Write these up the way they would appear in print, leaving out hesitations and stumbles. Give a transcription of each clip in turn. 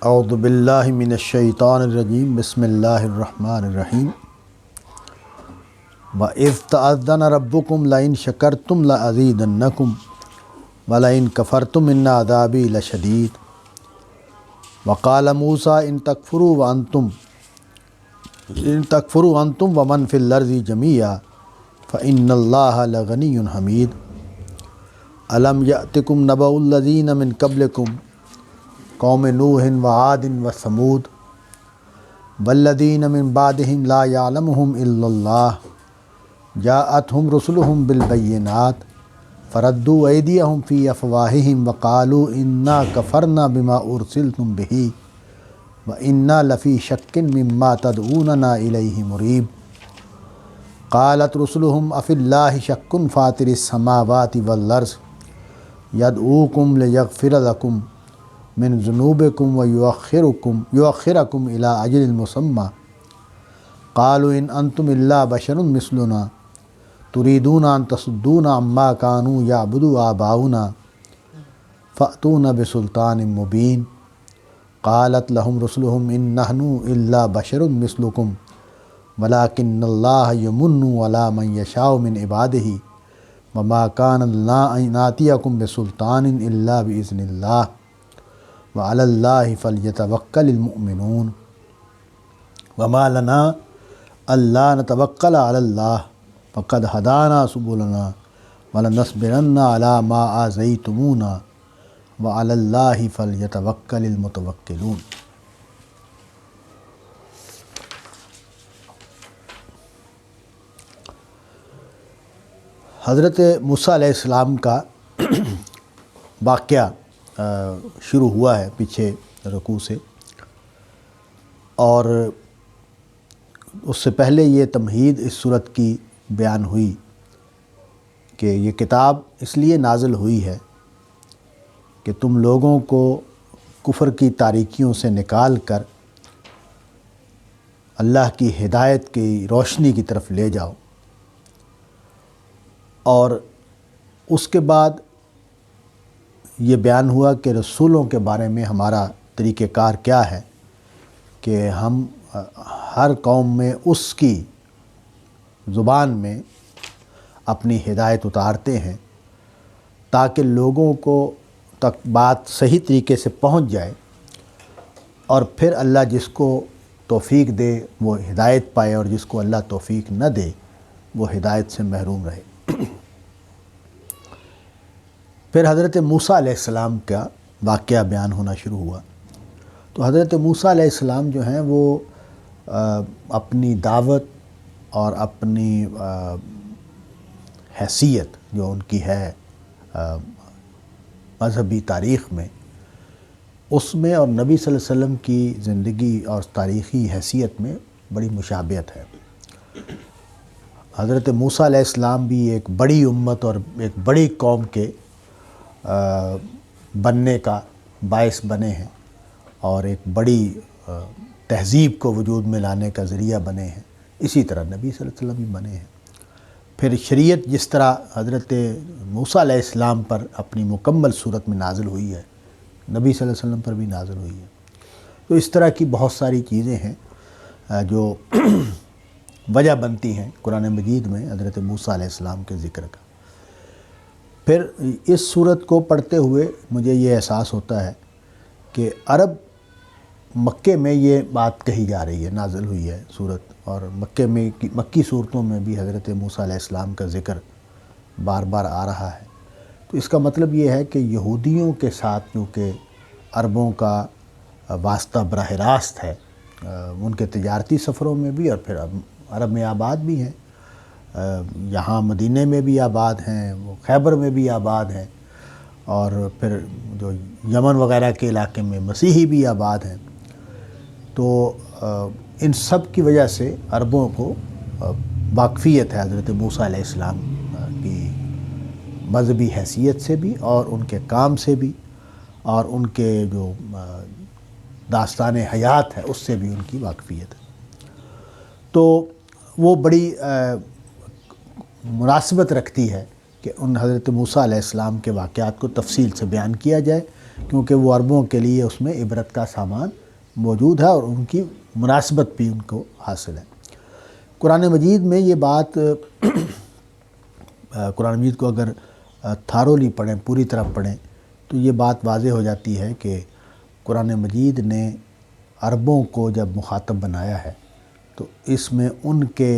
اعوذ باللہ من الشیطان الرجیم بسم اللہ الرحمن الرحیم وَإِذْ تَأَذَّنَ رَبُّكُمْ لَئِن شَكَرْتُمْ لَأَزِيدَنَّكُمْ وَلَئِن كَفَرْتُمْ إِنَّ عَذَابِي لَشَدِيدٌ وَقَالَ مُوسَىٰ إِن تَكْفُرُوا أَنْتُمْ وَمَنْ فِي الْأَرْضِ جَمِيعًا فَإِنَّ اللَّهَ لَغَنِيٌّ حَمِيدٌ أَلَمْ يَأْتِكُمْ نَبَأُ الَّذِينَ مِنْ قَبْلِكُمْ قوم نوح وعاد وثمود والذین من بعدهم لا يعلمهم الا اللہ جاءتهم رسلهم بالبینات فردوا ایدیهم فی افواہهم وقالوا انا کفرنا بما ارسلتم به وانا لفی شک مما تدعوننا الیہ مریب قالت رسلهم افی اللہ شک فاطر السماوات والارض یدعوکم لیغفر لکم من ذنوبکم ویؤخرکم الی اجل مسمى قالوا ان انتم الا بشر مثلنا تريدون ان تصدونا عما كانوا يعبد آباؤنا فأتونا بسلطان مبين قالت لهم رسلهم ان نحن الا بشر مثلكم ولكن الله يمن على من يشاء من عباده وما كان لنا ان ناتيكم بسلطان الا بإذن الله وعلى الله فليتوكل المؤمنون وما لنا ألا نتوكل على الله فقد هدانا سبلنا ولنصبرن على ما آذيتمونا وعلى الله فليتوكل المتوكلون۔ حضرت موسیٰ علیہ السلام کا واقعہ شروع ہوا ہے پیچھے رکوع سے، اور اس سے پہلے یہ تمہید اس صورت کی بیان ہوئی کہ یہ کتاب اس لیے نازل ہوئی ہے کہ تم لوگوں کو کفر کی تاریکیوں سے نکال کر اللہ کی ہدایت کی روشنی کی طرف لے جاؤ، اور اس کے بعد یہ بیان ہوا کہ رسولوں کے بارے میں ہمارا طریقہ کار کیا ہے کہ ہم ہر قوم میں اس کی زبان میں اپنی ہدایت اتارتے ہیں تاکہ لوگوں کو تک بات صحیح طریقے سے پہنچ جائے، اور پھر اللہ جس کو توفیق دے وہ ہدایت پائے، اور جس کو اللہ توفیق نہ دے وہ ہدایت سے محروم رہے۔ پھر حضرت موسیٰ علیہ السلام کا واقعہ بیان ہونا شروع ہوا۔ تو حضرت موسیٰ علیہ السلام جو ہیں وہ اپنی دعوت اور اپنی حیثیت جو ان کی ہے مذہبی تاریخ میں، اس میں اور نبی صلی اللہ علیہ وسلم کی زندگی اور تاریخی حیثیت میں بڑی مشابہت ہے۔ حضرت موسیٰ علیہ السلام بھی ایک بڑی امت اور ایک بڑی قوم کے بننے کا باعث بنے ہیں، اور ایک بڑی تہذیب کو وجود میں لانے کا ذریعہ بنے ہیں، اسی طرح نبی صلی اللہ علیہ وسلم بھی بنے ہیں۔ پھر شریعت جس طرح حضرت موسیٰ علیہ السلام پر اپنی مکمل صورت میں نازل ہوئی ہے، نبی صلی اللہ علیہ وسلم پر بھی نازل ہوئی ہے۔ تو اس طرح کی بہت ساری چیزیں ہیں جو وجہ بنتی ہیں قرآن مجید میں حضرت موسیٰ علیہ السلام کے ذکر کا۔ پھر اس صورت کو پڑھتے ہوئے مجھے یہ احساس ہوتا ہے کہ عرب مکے میں یہ بات کہی جا رہی ہے، نازل ہوئی ہے صورت، اور مکی صورتوں میں بھی حضرت موسیٰ علیہ السلام کا ذکر بار بار آ رہا ہے۔ تو اس کا مطلب یہ ہے کہ یہودیوں کے ساتھ کیونکہ عربوں کا واسطہ براہ راست ہے، ان کے تجارتی سفروں میں بھی، اور پھر عرب میں آباد بھی ہیں، یہاں مدینہ میں بھی آباد ہیں، وہ خیبر میں بھی آباد ہیں، اور پھر جو یمن وغیرہ کے علاقے میں مسیحی بھی آباد ہیں۔ تو ان سب کی وجہ سے عربوں کو واقفیت ہے حضرت موسیٰ علیہ السلام کی مذہبی حیثیت سے بھی، اور ان کے کام سے بھی، اور ان کے جو داستان حیات ہے اس سے بھی ان کی واقفیت ہے۔ تو وہ بڑی مناسبت رکھتی ہے کہ ان حضرت موسیٰ علیہ السلام کے واقعات کو تفصیل سے بیان کیا جائے، کیونکہ وہ عربوں کے لیے اس میں عبرت کا سامان موجود ہے اور ان کی مناسبت بھی ان کو حاصل ہے۔ قرآن مجید میں یہ بات قرآن مجید کو اگر تھارولی پڑھیں، پوری طرح پڑھیں، تو یہ بات واضح ہو جاتی ہے کہ قرآن مجید نے عربوں کو جب مخاطب بنایا ہے تو اس میں ان کے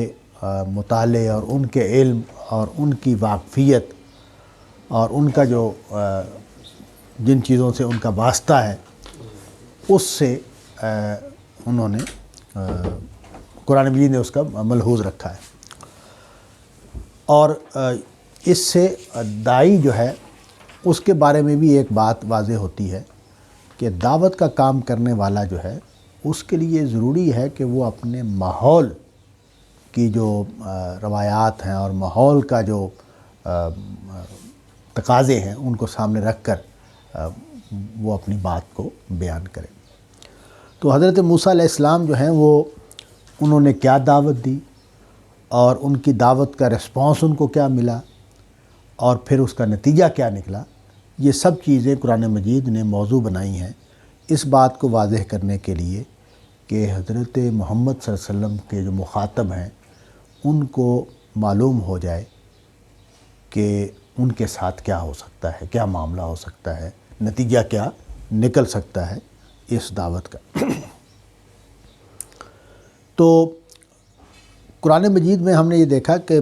مطالعے اور ان کے علم اور ان کی واقفیت اور ان کا جو جن چیزوں سے ان کا واسطہ ہے اس سے انہوں نے قرآن مجید نے اس کا ملحوظ رکھا ہے۔ اور اس سے داعی جو ہے اس کے بارے میں بھی ایک بات واضح ہوتی ہے کہ دعوت کا کام کرنے والا جو ہے اس کے لیے ضروری ہے کہ وہ اپنے ماحول کی جو روایات ہیں اور ماحول کا جو تقاضے ہیں ان کو سامنے رکھ کر وہ اپنی بات کو بیان کرے۔ تو حضرت موسیٰ علیہ السلام جو ہیں وہ انہوں نے کیا دعوت دی اور ان کی دعوت کا رسپانس ان کو کیا ملا اور پھر اس کا نتیجہ کیا نکلا، یہ سب چیزیں قرآن مجید نے موضوع بنائی ہیں اس بات کو واضح کرنے کے لیے کہ حضرت محمد صلی اللہ علیہ وسلم کے جو مخاطب ہیں ان کو معلوم ہو جائے کہ ان کے ساتھ کیا ہو سکتا ہے، کیا معاملہ ہو سکتا ہے، نتیجہ کیا نکل سکتا ہے اس دعوت کا۔ تو قرآن مجید میں ہم نے یہ دیکھا کہ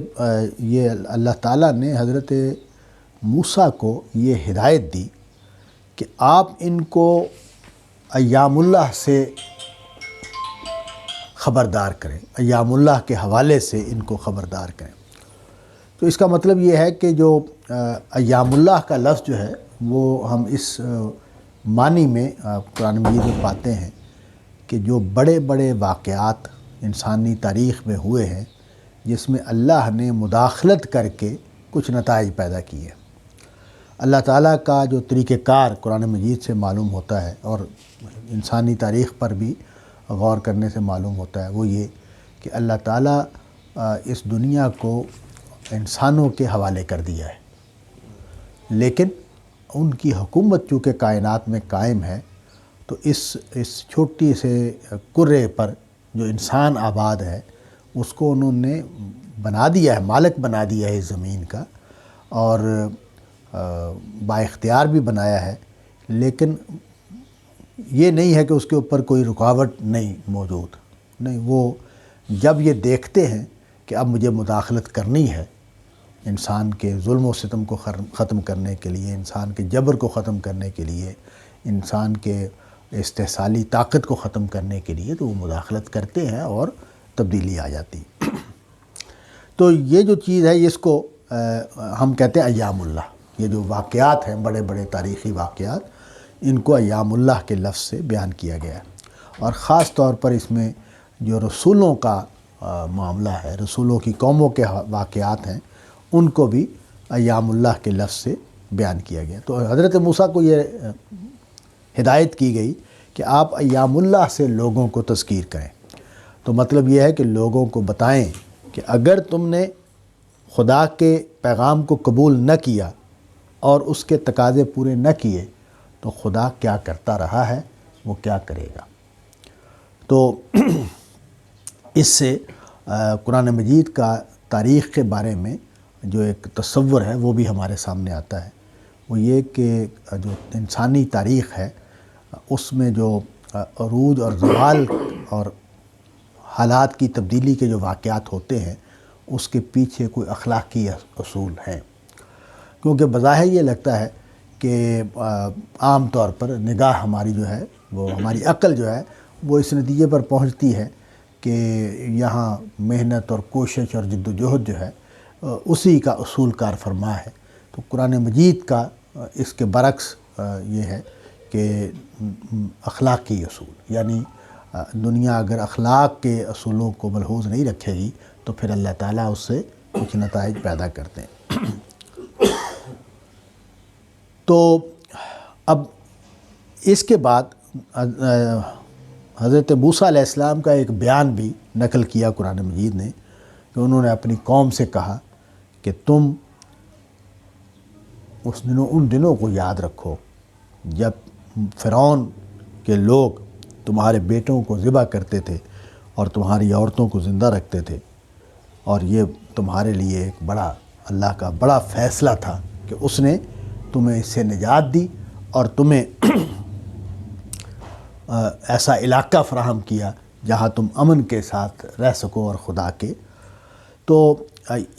یہ اللہ تعالیٰ نے حضرت موسیٰ کو یہ ہدایت دی کہ آپ ان کو ایام اللہ سے خبردار کریں، ایام اللہ کے حوالے سے ان کو خبردار کریں۔ تو اس کا مطلب یہ ہے کہ جو ایام اللہ کا لفظ جو ہے وہ ہم اس معنی میں قرآن مجید میں پاتے ہیں کہ جو بڑے بڑے واقعات انسانی تاریخ میں ہوئے ہیں جس میں اللہ نے مداخلت کر کے کچھ نتائج پیدا کیے۔ اللہ تعالیٰ کا جو طریقہ کار قرآن مجید سے معلوم ہوتا ہے اور انسانی تاریخ پر بھی غور کرنے سے معلوم ہوتا ہے وہ یہ کہ اللہ تعالیٰ اس دنیا کو انسانوں کے حوالے کر دیا ہے، لیکن ان کی حکومت چونکہ کائنات میں قائم ہے تو اس چھوٹی سے کرے پر جو انسان آباد ہے اس کو انہوں نے بنا دیا ہے، مالک بنا دیا ہے اس زمین کا اور با اختیار بھی بنایا ہے، لیکن یہ نہیں ہے کہ اس کے اوپر کوئی رکاوٹ نہیں موجود، نہیں، وہ جب یہ دیکھتے ہیں کہ اب مجھے مداخلت کرنی ہے انسان کے ظلم و ستم کو ختم کرنے کے لیے، انسان کے جبر کو ختم کرنے کے لیے، انسان کے استحصالی طاقت کو ختم کرنے کے لیے، تو وہ مداخلت کرتے ہیں اور تبدیلی آ جاتی۔ تو یہ جو چیز ہے اس کو ہم کہتے ہیں ایام اللہ، یہ جو واقعات ہیں بڑے بڑے تاریخی واقعات ان کو ایام اللہ کے لفظ سے بیان کیا گیا ہے۔ اور خاص طور پر اس میں جو رسولوں کا معاملہ ہے، رسولوں کی قوموں کے واقعات ہیں ان کو بھی ایام اللہ کے لفظ سے بیان کیا گیا۔ تو حضرت موسیٰ کو یہ ہدایت کی گئی کہ آپ ایام اللہ سے لوگوں کو تذکیر کریں۔ تو مطلب یہ ہے کہ لوگوں کو بتائیں کہ اگر تم نے خدا کے پیغام کو قبول نہ کیا اور اس کے تقاضے پورے نہ کیے تو خدا کیا کرتا رہا ہے، وہ کیا کرے گا۔ تو اس سے قرآن مجید کا تاریخ کے بارے میں جو ایک تصور ہے وہ بھی ہمارے سامنے آتا ہے، وہ یہ کہ جو انسانی تاریخ ہے اس میں جو عروج اور زوال اور حالات کی تبدیلی کے جو واقعات ہوتے ہیں اس کے پیچھے کوئی اخلاقی اصول ہیں، کیونکہ بظاہر یہ لگتا ہے کہ عام طور پر نگاہ ہماری جو ہے وہ ہماری عقل جو ہے وہ اس نتیجے پر پہنچتی ہے کہ یہاں محنت اور کوشش اور جد و جہد جو ہے اسی کا اصول کار فرما ہے۔ تو قرآن مجید کا اس کے برعکس یہ ہے کہ اخلاقی اصول، یعنی دنیا اگر اخلاق کے اصولوں کو ملحوظ نہیں رکھے گی تو پھر اللہ تعالیٰ اس سے کچھ نتائج پیدا کرتے ہیں۔ تو اب اس کے بعد حضرت موسیٰ علیہ السلام کا ایک بیان بھی نقل کیا قرآن مجید نے کہ انہوں نے اپنی قوم سے کہا کہ تم ان دنوں کو یاد رکھو جب فرعون کے لوگ تمہارے بیٹوں کو ذبح کرتے تھے اور تمہاری عورتوں کو زندہ رکھتے تھے، اور یہ تمہارے لیے ایک بڑا اللہ کا بڑا فیصلہ تھا کہ اس نے تمہیں اس سے نجات دی اور تمہیں ایسا علاقہ فراہم کیا جہاں تم امن کے ساتھ رہ سکو اور خدا کے۔ تو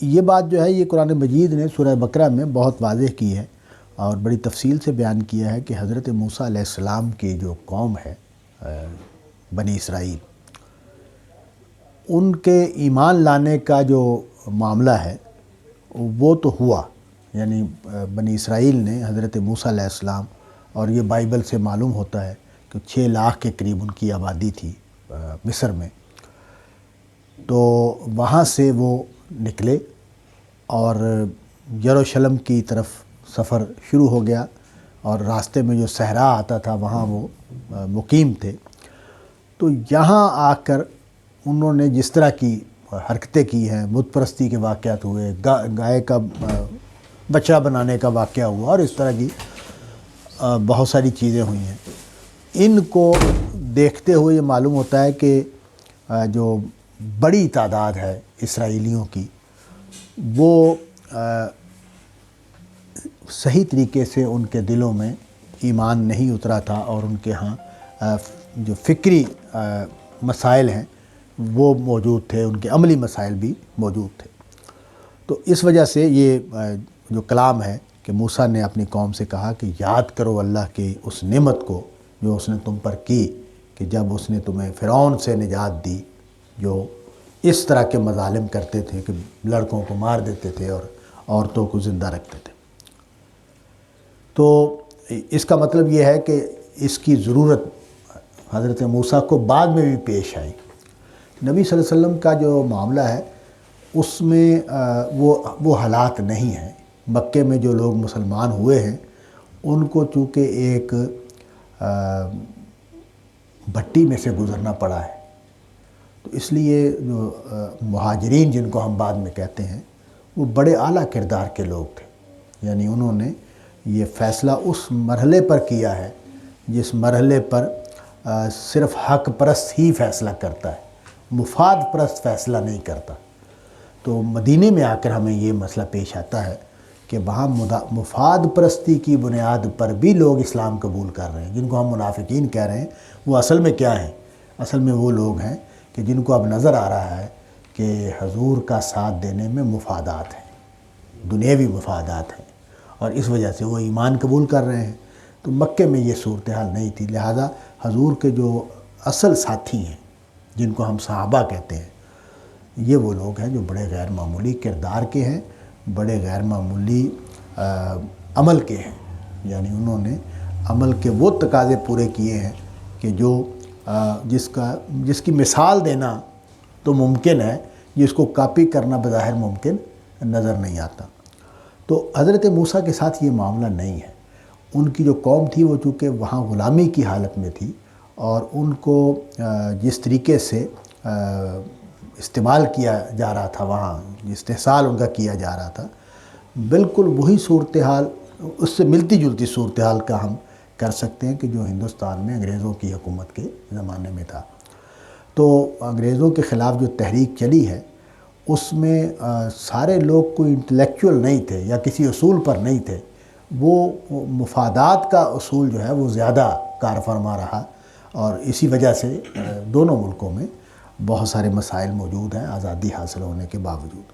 یہ بات جو ہے یہ قرآن مجید نے سورہ بقرہ میں بہت واضح کی ہے اور بڑی تفصیل سے بیان کیا ہے کہ حضرت موسیٰ علیہ السلام کی جو قوم ہے بنی اسرائیل، ان کے ایمان لانے کا جو معاملہ ہے وہ تو ہوا، یعنی بنی اسرائیل نے حضرت موسیٰ علیہ السلام، اور یہ بائبل سے معلوم ہوتا ہے کہ 6 لاکھ کے قریب ان کی آبادی تھی مصر میں، تو وہاں سے وہ نکلے اور یروشلم کی طرف سفر شروع ہو گیا، اور راستے میں جو صحرا آتا تھا وہاں وہ مقیم تھے۔ تو یہاں آ کر انہوں نے جس طرح کی حرکتیں کی ہیں، بت پرستی کے واقعات ہوئے، گائے کا بچہ بنانے کا واقعہ ہوا، اور اس طرح کی بہت ساری چیزیں ہوئی ہیں۔ ان کو دیکھتے ہوئے یہ معلوم ہوتا ہے کہ جو بڑی تعداد ہے اسرائیلیوں کی، وہ صحیح طریقے سے ان کے دلوں میں ایمان نہیں اترا تھا، اور ان کے ہاں جو فکری مسائل ہیں وہ موجود تھے، ان کے عملی مسائل بھی موجود تھے۔ تو اس وجہ سے یہ جو کلام ہے کہ موسیٰ نے اپنی قوم سے کہا کہ یاد کرو اللہ کی اس نعمت کو جو اس نے تم پر کی، کہ جب اس نے تمہیں فرعون سے نجات دی جو اس طرح کے مظالم کرتے تھے کہ لڑکوں کو مار دیتے تھے اور عورتوں کو زندہ رکھتے تھے۔ تو اس کا مطلب یہ ہے کہ اس کی ضرورت حضرت موسیٰ کو بعد میں بھی پیش آئی۔ نبی صلی اللہ علیہ وسلم کا جو معاملہ ہے اس میں وہ حالات نہیں ہیں۔ مکے میں جو لوگ مسلمان ہوئے ہیں ان کو چونکہ ایک بھٹی میں سے گزرنا پڑا ہے، تو اس لیے جو مہاجرین جن کو ہم بعد میں کہتے ہیں وہ بڑے اعلیٰ کردار کے لوگ تھے، یعنی انہوں نے یہ فیصلہ اس مرحلے پر کیا ہے جس مرحلے پر صرف حق پرست ہی فیصلہ کرتا ہے، مفاد پرست فیصلہ نہیں کرتا۔ تو مدینے میں آ کر ہمیں یہ مسئلہ پیش آتا ہے کہ وہاں مفاد پرستی کی بنیاد پر بھی لوگ اسلام قبول کر رہے ہیں، جن کو ہم منافقین کہہ رہے ہیں۔ وہ اصل میں کیا ہیں؟ اصل میں وہ لوگ ہیں کہ جن کو اب نظر آ رہا ہے کہ حضور کا ساتھ دینے میں مفادات ہیں، دنیاوی مفادات ہیں، اور اس وجہ سے وہ ایمان قبول کر رہے ہیں۔ تو مکے میں یہ صورتحال نہیں تھی، لہذا حضور کے جو اصل ساتھی ہیں جن کو ہم صحابہ کہتے ہیں، یہ وہ لوگ ہیں جو بڑے غیر معمولی کردار کے ہیں، بڑے غیر معمولی عمل کے ہیں، یعنی انہوں نے عمل کے وہ تقاضے پورے کیے ہیں کہ جو جس کی مثال دینا تو ممکن ہے، جس کو کاپی کرنا بظاہر ممکن نظر نہیں آتا۔ تو حضرت موسیٰ کے ساتھ یہ معاملہ نہیں ہے۔ ان کی جو قوم تھی وہ چونکہ وہاں غلامی کی حالت میں تھی، اور ان کو جس طریقے سے استعمال کیا جا رہا تھا، وہاں استحصال ان کا کیا جا رہا تھا، بالکل وہی صورتحال، اس سے ملتی جلتی صورتحال کا ہم کر سکتے ہیں کہ جو ہندوستان میں انگریزوں کی حکومت کے زمانے میں تھا۔ تو انگریزوں کے خلاف جو تحریک چلی ہے اس میں سارے لوگ کوئی انٹلیکچول نہیں تھے یا کسی اصول پر نہیں تھے، وہ مفادات کا اصول جو ہے وہ زیادہ کار فرما رہا، اور اسی وجہ سے دونوں ملکوں میں بہت سارے مسائل موجود ہیں آزادی حاصل ہونے کے باوجود۔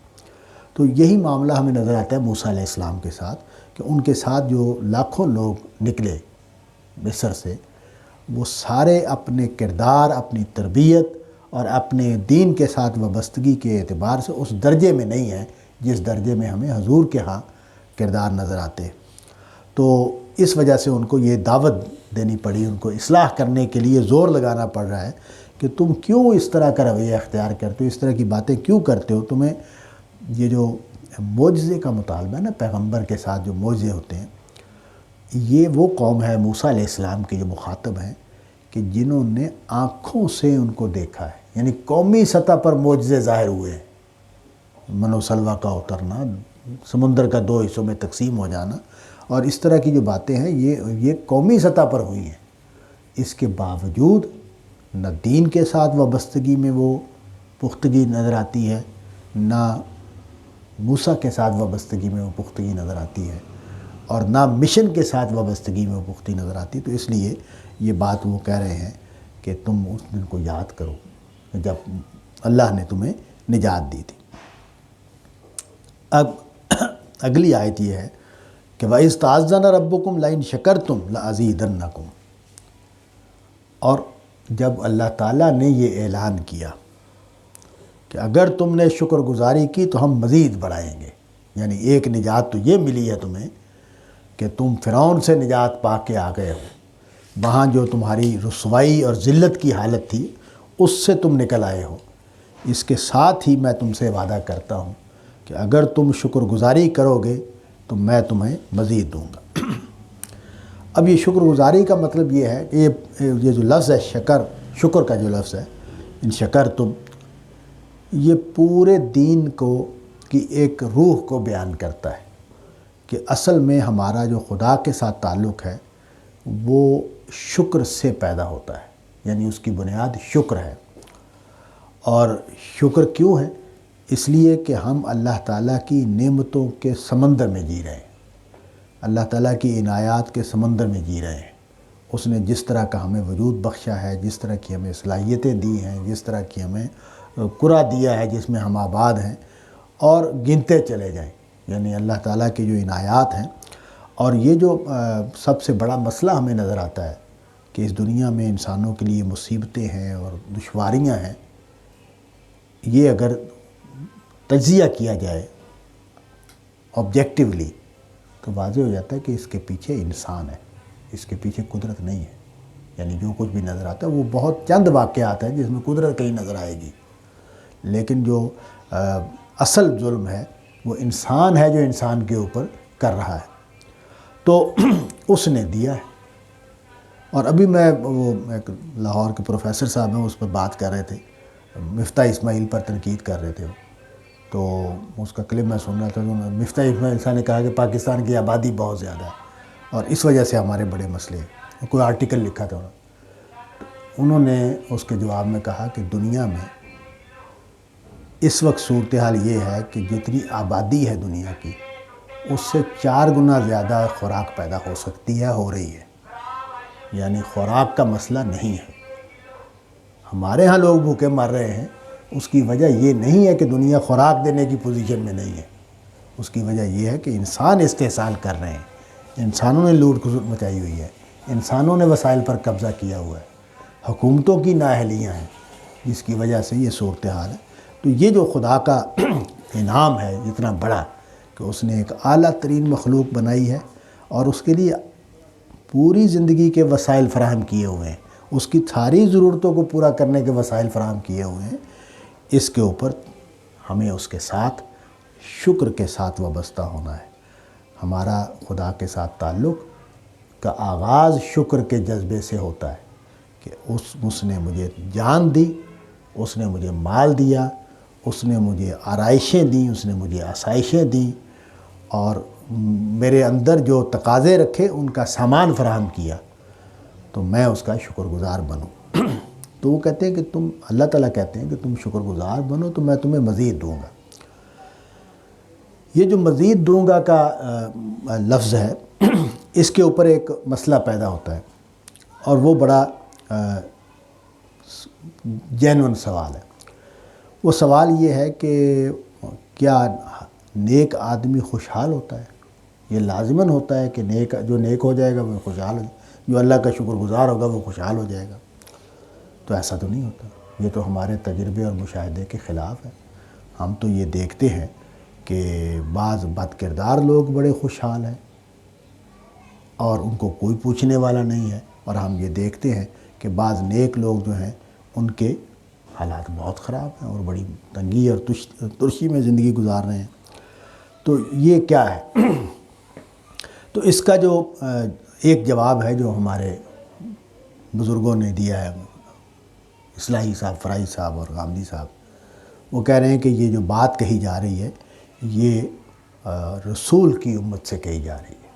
تو یہی معاملہ ہمیں نظر آتا ہے موسیٰ علیہ السلام کے ساتھ، کہ ان کے ساتھ جو لاکھوں لوگ نکلے مصر سے، وہ سارے اپنے کردار، اپنی تربیت اور اپنے دین کے ساتھ وابستگی کے اعتبار سے اس درجے میں نہیں ہیں جس درجے میں ہمیں حضور کے ہاں کردار نظر آتے ہیں۔ تو اس وجہ سے ان کو یہ دعوت دینی پڑی، ان کو اصلاح کرنے کے لیے زور لگانا پڑ رہا ہے کہ تم کیوں اس طرح کا رویہ اختیار کرتے ہو، اس طرح کی باتیں کیوں کرتے ہو؟ تمہیں یہ جو معجزے کا مطالبہ ہے نا، پیغمبر کے ساتھ جو معجزے ہوتے ہیں، یہ وہ قوم ہے موسیٰ علیہ السلام کے جو مخاطب ہیں کہ جنہوں نے آنکھوں سے ان کو دیکھا ہے، یعنی قومی سطح پر معجزے ظاہر ہوئے ہیں، من و سلویٰ کا اترنا، سمندر کا 2 حصوں میں تقسیم ہو جانا، اور اس طرح کی جو باتیں ہیں یہ قومی سطح پر ہوئی ہیں۔ اس کے باوجود نہ دین کے ساتھ وابستگی میں وہ پختگی نظر آتی ہے، نہ موسیٰ کے ساتھ وابستگی میں وہ پختگی نظر آتی ہے، اور نہ مشن کے ساتھ وابستگی میں وہ پختگی نظر آتی ہے۔ تو اس لیے یہ بات وہ کہہ رہے ہیں کہ تم اس دن کو یاد کرو جب اللہ نے تمہیں نجات دی تھی۔ اب اگلی آیت یہ ہے کہ وَإِذْ تَعَذَّنَ رَبُّكُمْ لَئِن شَكَرْتُمْ لَأَزِيدَنَّكُمْ، اور جب اللہ تعالیٰ نے یہ اعلان کیا کہ اگر تم نے شکر گزاری کی تو ہم مزید بڑھائیں گے، یعنی ایک نجات تو یہ ملی ہے تمہیں کہ تم فرعون سے نجات پا کے آ گئے ہو، وہاں جو تمہاری رسوائی اور ذلت کی حالت تھی اس سے تم نکل آئے ہو۔ اس کے ساتھ ہی میں تم سے وعدہ کرتا ہوں کہ اگر تم شکر گزاری کرو گے تو میں تمہیں مزید دوں گا۔ اب یہ شکر گزاری کا مطلب یہ ہے کہ یہ جو لفظ ہے شکر کا جو لفظ ہے، ان شکر تم، یہ پورے دین کی ایک روح کو بیان کرتا ہے کہ اصل میں ہمارا جو خدا کے ساتھ تعلق ہے وہ شکر سے پیدا ہوتا ہے، یعنی اس کی بنیاد شکر ہے۔ اور شکر کیوں ہے؟ اس لیے کہ ہم اللہ تعالیٰ کی نعمتوں کے سمندر میں جی رہے ہیں، اللہ تعالیٰ کی عنایات کے سمندر میں جی رہے ہیں۔ اس نے جس طرح کا ہمیں وجود بخشا ہے، جس طرح کی ہمیں صلاحیتیں دی ہیں، جس طرح کی ہمیں قرہ دیا ہے جس میں ہم آباد ہیں، اور گنتے چلے جائیں، یعنی اللہ تعالیٰ کی جو عنایات ہیں۔ اور یہ جو سب سے بڑا مسئلہ ہمیں نظر آتا ہے کہ اس دنیا میں انسانوں کے لیے مصیبتیں ہیں اور دشواریاں ہیں، یہ اگر تجزیہ کیا جائے آبجیکٹیولی تو واضح ہو جاتا ہے کہ اس کے پیچھے انسان ہے، اس کے پیچھے قدرت نہیں ہے۔ یعنی جو کچھ بھی نظر آتا ہے وہ بہت چند واقعات ہیں جس میں قدرت کہیں نظر آئے گی، لیکن جو اصل ظلم ہے وہ انسان ہے جو انسان کے اوپر کر رہا ہے۔ تو اس نے دیا ہے۔ اور ابھی میں وہ ایک لاہور کے پروفیسر صاحب ہیں، اس پر بات کر رہے تھے، مفتاح اسماعیل پر تنقید کر رہے تھے، تو اس کا کلپ میں سن رہا تھا۔ مفتاح اسماعیل صاحب نے کہا کہ پاکستان کی آبادی بہت زیادہ ہے اور اس وجہ سے ہمارے بڑے مسئلے ہیں، کوئی آرٹیکل لکھا تھا انہوں نے اس کے جواب میں کہا کہ دنیا میں اس وقت صورتحال یہ ہے کہ جتنی آبادی ہے دنیا کی اس سے 4 گنا زیادہ خوراک پیدا ہو سکتی ہے، ہو رہی ہے، یعنی خوراک کا مسئلہ نہیں ہے۔ ہمارے ہاں لوگ بھوکے مر رہے ہیں، اس کی وجہ یہ نہیں ہے کہ دنیا خوراک دینے کی پوزیشن میں نہیں ہے، اس کی وجہ یہ ہے کہ انسان استحصال کر رہے ہیں، انسانوں نے لوٹ کھسوٹ مچائی ہوئی ہے، انسانوں نے وسائل پر قبضہ کیا ہوا ہے، حکومتوں کی نااہلیاں ہیں، جس کی وجہ سے یہ صورتحال ہے۔ تو یہ جو خدا کا انعام ہے اتنا بڑا کہ اس نے ایک اعلیٰ ترین مخلوق بنائی ہے اور اس کے لیے پوری زندگی کے وسائل فراہم کیے ہوئے ہیں، اس کی ساری ضرورتوں کو پورا کرنے کے وسائل فراہم کیے ہوئے ہیں۔ اس کے اوپر ہمیں اس کے ساتھ شکر کے ساتھ وابستہ ہونا ہے۔ ہمارا خدا کے ساتھ تعلق کا آغاز شکر کے جذبے سے ہوتا ہے کہ اس نے مجھے جان دی، اس نے مجھے مال دیا، اس نے مجھے آرائشیں دیں، اس نے مجھے آسائشیں دیں، اور میرے اندر جو تقاضے رکھے ان کا سامان فراہم کیا، تو میں اس کا شکر گزار بنوں۔ تو وہ کہتے ہیں کہ اللہ تعالیٰ کہتے ہیں کہ تم شکر گزار بنو تو میں تمہیں مزید دوں گا۔ یہ جو مزید دوں گا کا لفظ ہے، اس کے اوپر ایک مسئلہ پیدا ہوتا ہے، اور وہ بڑا جینون سوال ہے۔ وہ سوال یہ ہے کہ کیا نیک آدمی خوشحال ہوتا ہے؟ یہ لازماً ہوتا ہے کہ جو نیک ہو جائے گا وہ خوشحال ہو جائے گا، جو اللہ کا شکر گزار ہوگا وہ خوشحال ہو جائے گا؟ تو ایسا تو نہیں ہوتا، یہ تو ہمارے تجربے اور مشاہدے کے خلاف ہے۔ ہم تو یہ دیکھتے ہیں کہ بعض بد کردار لوگ بڑے خوشحال ہیں اور ان کو کوئی پوچھنے والا نہیں ہے، اور ہم یہ دیکھتے ہیں کہ بعض نیک لوگ جو ہیں ان کے حالات بہت خراب ہیں اور بڑی تنگی اور ترشی میں زندگی گزار رہے ہیں۔ تو یہ کیا ہے؟ تو اس کا جو ایک جواب ہے جو ہمارے بزرگوں نے دیا ہے، اصلاحی صاحب، فرائی صاحب اور غامدی صاحب، وہ کہہ رہے ہیں کہ یہ جو بات کہی جا رہی ہے یہ رسول کی امت سے کہی جا رہی ہے،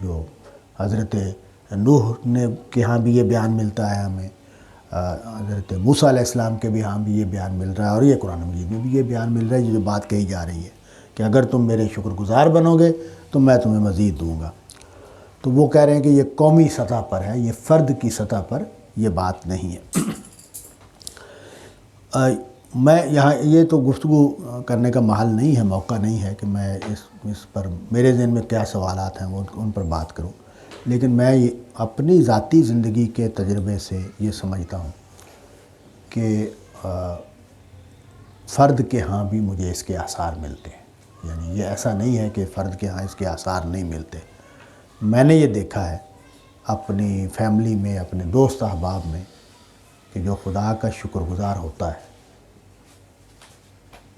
جو حضرت نوح نے کے ہاں بھی یہ بیان ملتا ہے ہمیں، حضرت موسیٰ علیہ السلام کے بھی ہاں بھی یہ بیان مل رہا ہے، اور یہ قرآن مجید میں بھی یہ بیان مل رہا ہے، جو بات کہی جا رہی ہے کہ اگر تم میرے شکر گزار بنو گے تو میں تمہیں مزید دوں گا۔ تو وہ کہہ رہے ہیں کہ یہ قومی سطح پر ہے، یہ فرد کی سطح پر یہ بات نہیں ہے۔ میں یہاں یہ تو گفتگو کرنے کا محل نہیں ہے، موقع نہیں ہے کہ میں اس پر میرے ذہن میں کیا سوالات ہیں وہ ان پر بات کروں، لیکن میں اپنی ذاتی زندگی کے تجربے سے یہ سمجھتا ہوں کہ فرد کے ہاں بھی مجھے اس کے آثار ملتے ہیں، یعنی یہ ایسا نہیں ہے کہ فرد کے ہاں اس کے آثار نہیں ملتے۔ میں نے یہ دیکھا ہے اپنی فیملی میں، اپنے دوست احباب میں، کہ جو خدا کا شکر گزار ہوتا ہے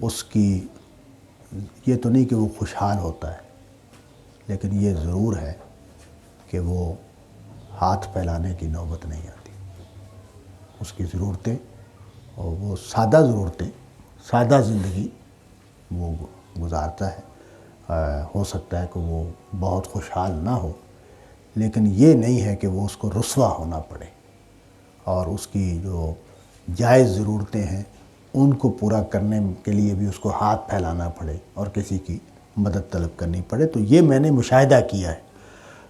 اس کی یہ تو نہیں کہ وہ خوشحال ہوتا ہے، لیکن یہ ضرور ہے کہ وہ ہاتھ پھیلانے کی نوبت نہیں آتی۔ اس کی ضرورتیں اور وہ سادہ ضرورتیں، سادہ زندگی وہ گزارتا ہے۔ ہو سکتا ہے کہ وہ بہت خوشحال نہ ہو، لیکن یہ نہیں ہے کہ وہ اس کو رسوا ہونا پڑے، اور اس کی جو جائز ضرورتیں ہیں ان کو پورا کرنے کے لیے بھی اس کو ہاتھ پھیلانا پڑے اور کسی کی مدد طلب کرنی پڑے۔ تو یہ میں نے مشاہدہ کیا ہے۔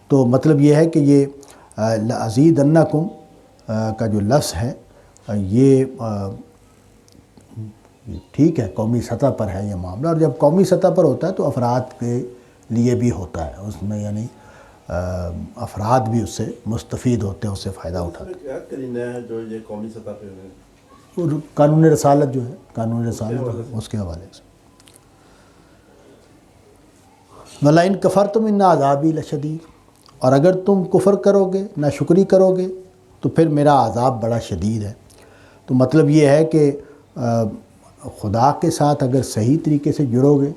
تو مطلب یہ ہے کہ یہ لَأَزِيدَنَّكُمْ کا جو لفظ ہے یہ ٹھیک ہے، قومی سطح پر ہے یہ معاملہ، اور جب قومی سطح پر ہوتا ہے تو افراد کے لیے بھی ہوتا ہے، اس میں یعنی افراد بھی اس سے مستفید ہوتے ہیں، اس سے فائدہ اٹھاتے ہیں۔ کیا کرینہ ہے جو یہ قومی سطح پہ ہے؟ اور قانون رسالت جو ہے، قانون رسالت اس کے حوالے سے وَلَئِن كَفَرْتُمْ إِنَّ عَذَابِي لَشَدِيدٌ، اور اگر تم کفر کرو گے، ناشکری کرو گے تو پھر میرا عذاب بڑا شدید ہے۔ تو مطلب یہ ہے کہ خدا کے ساتھ اگر صحیح طریقے سے جڑو گے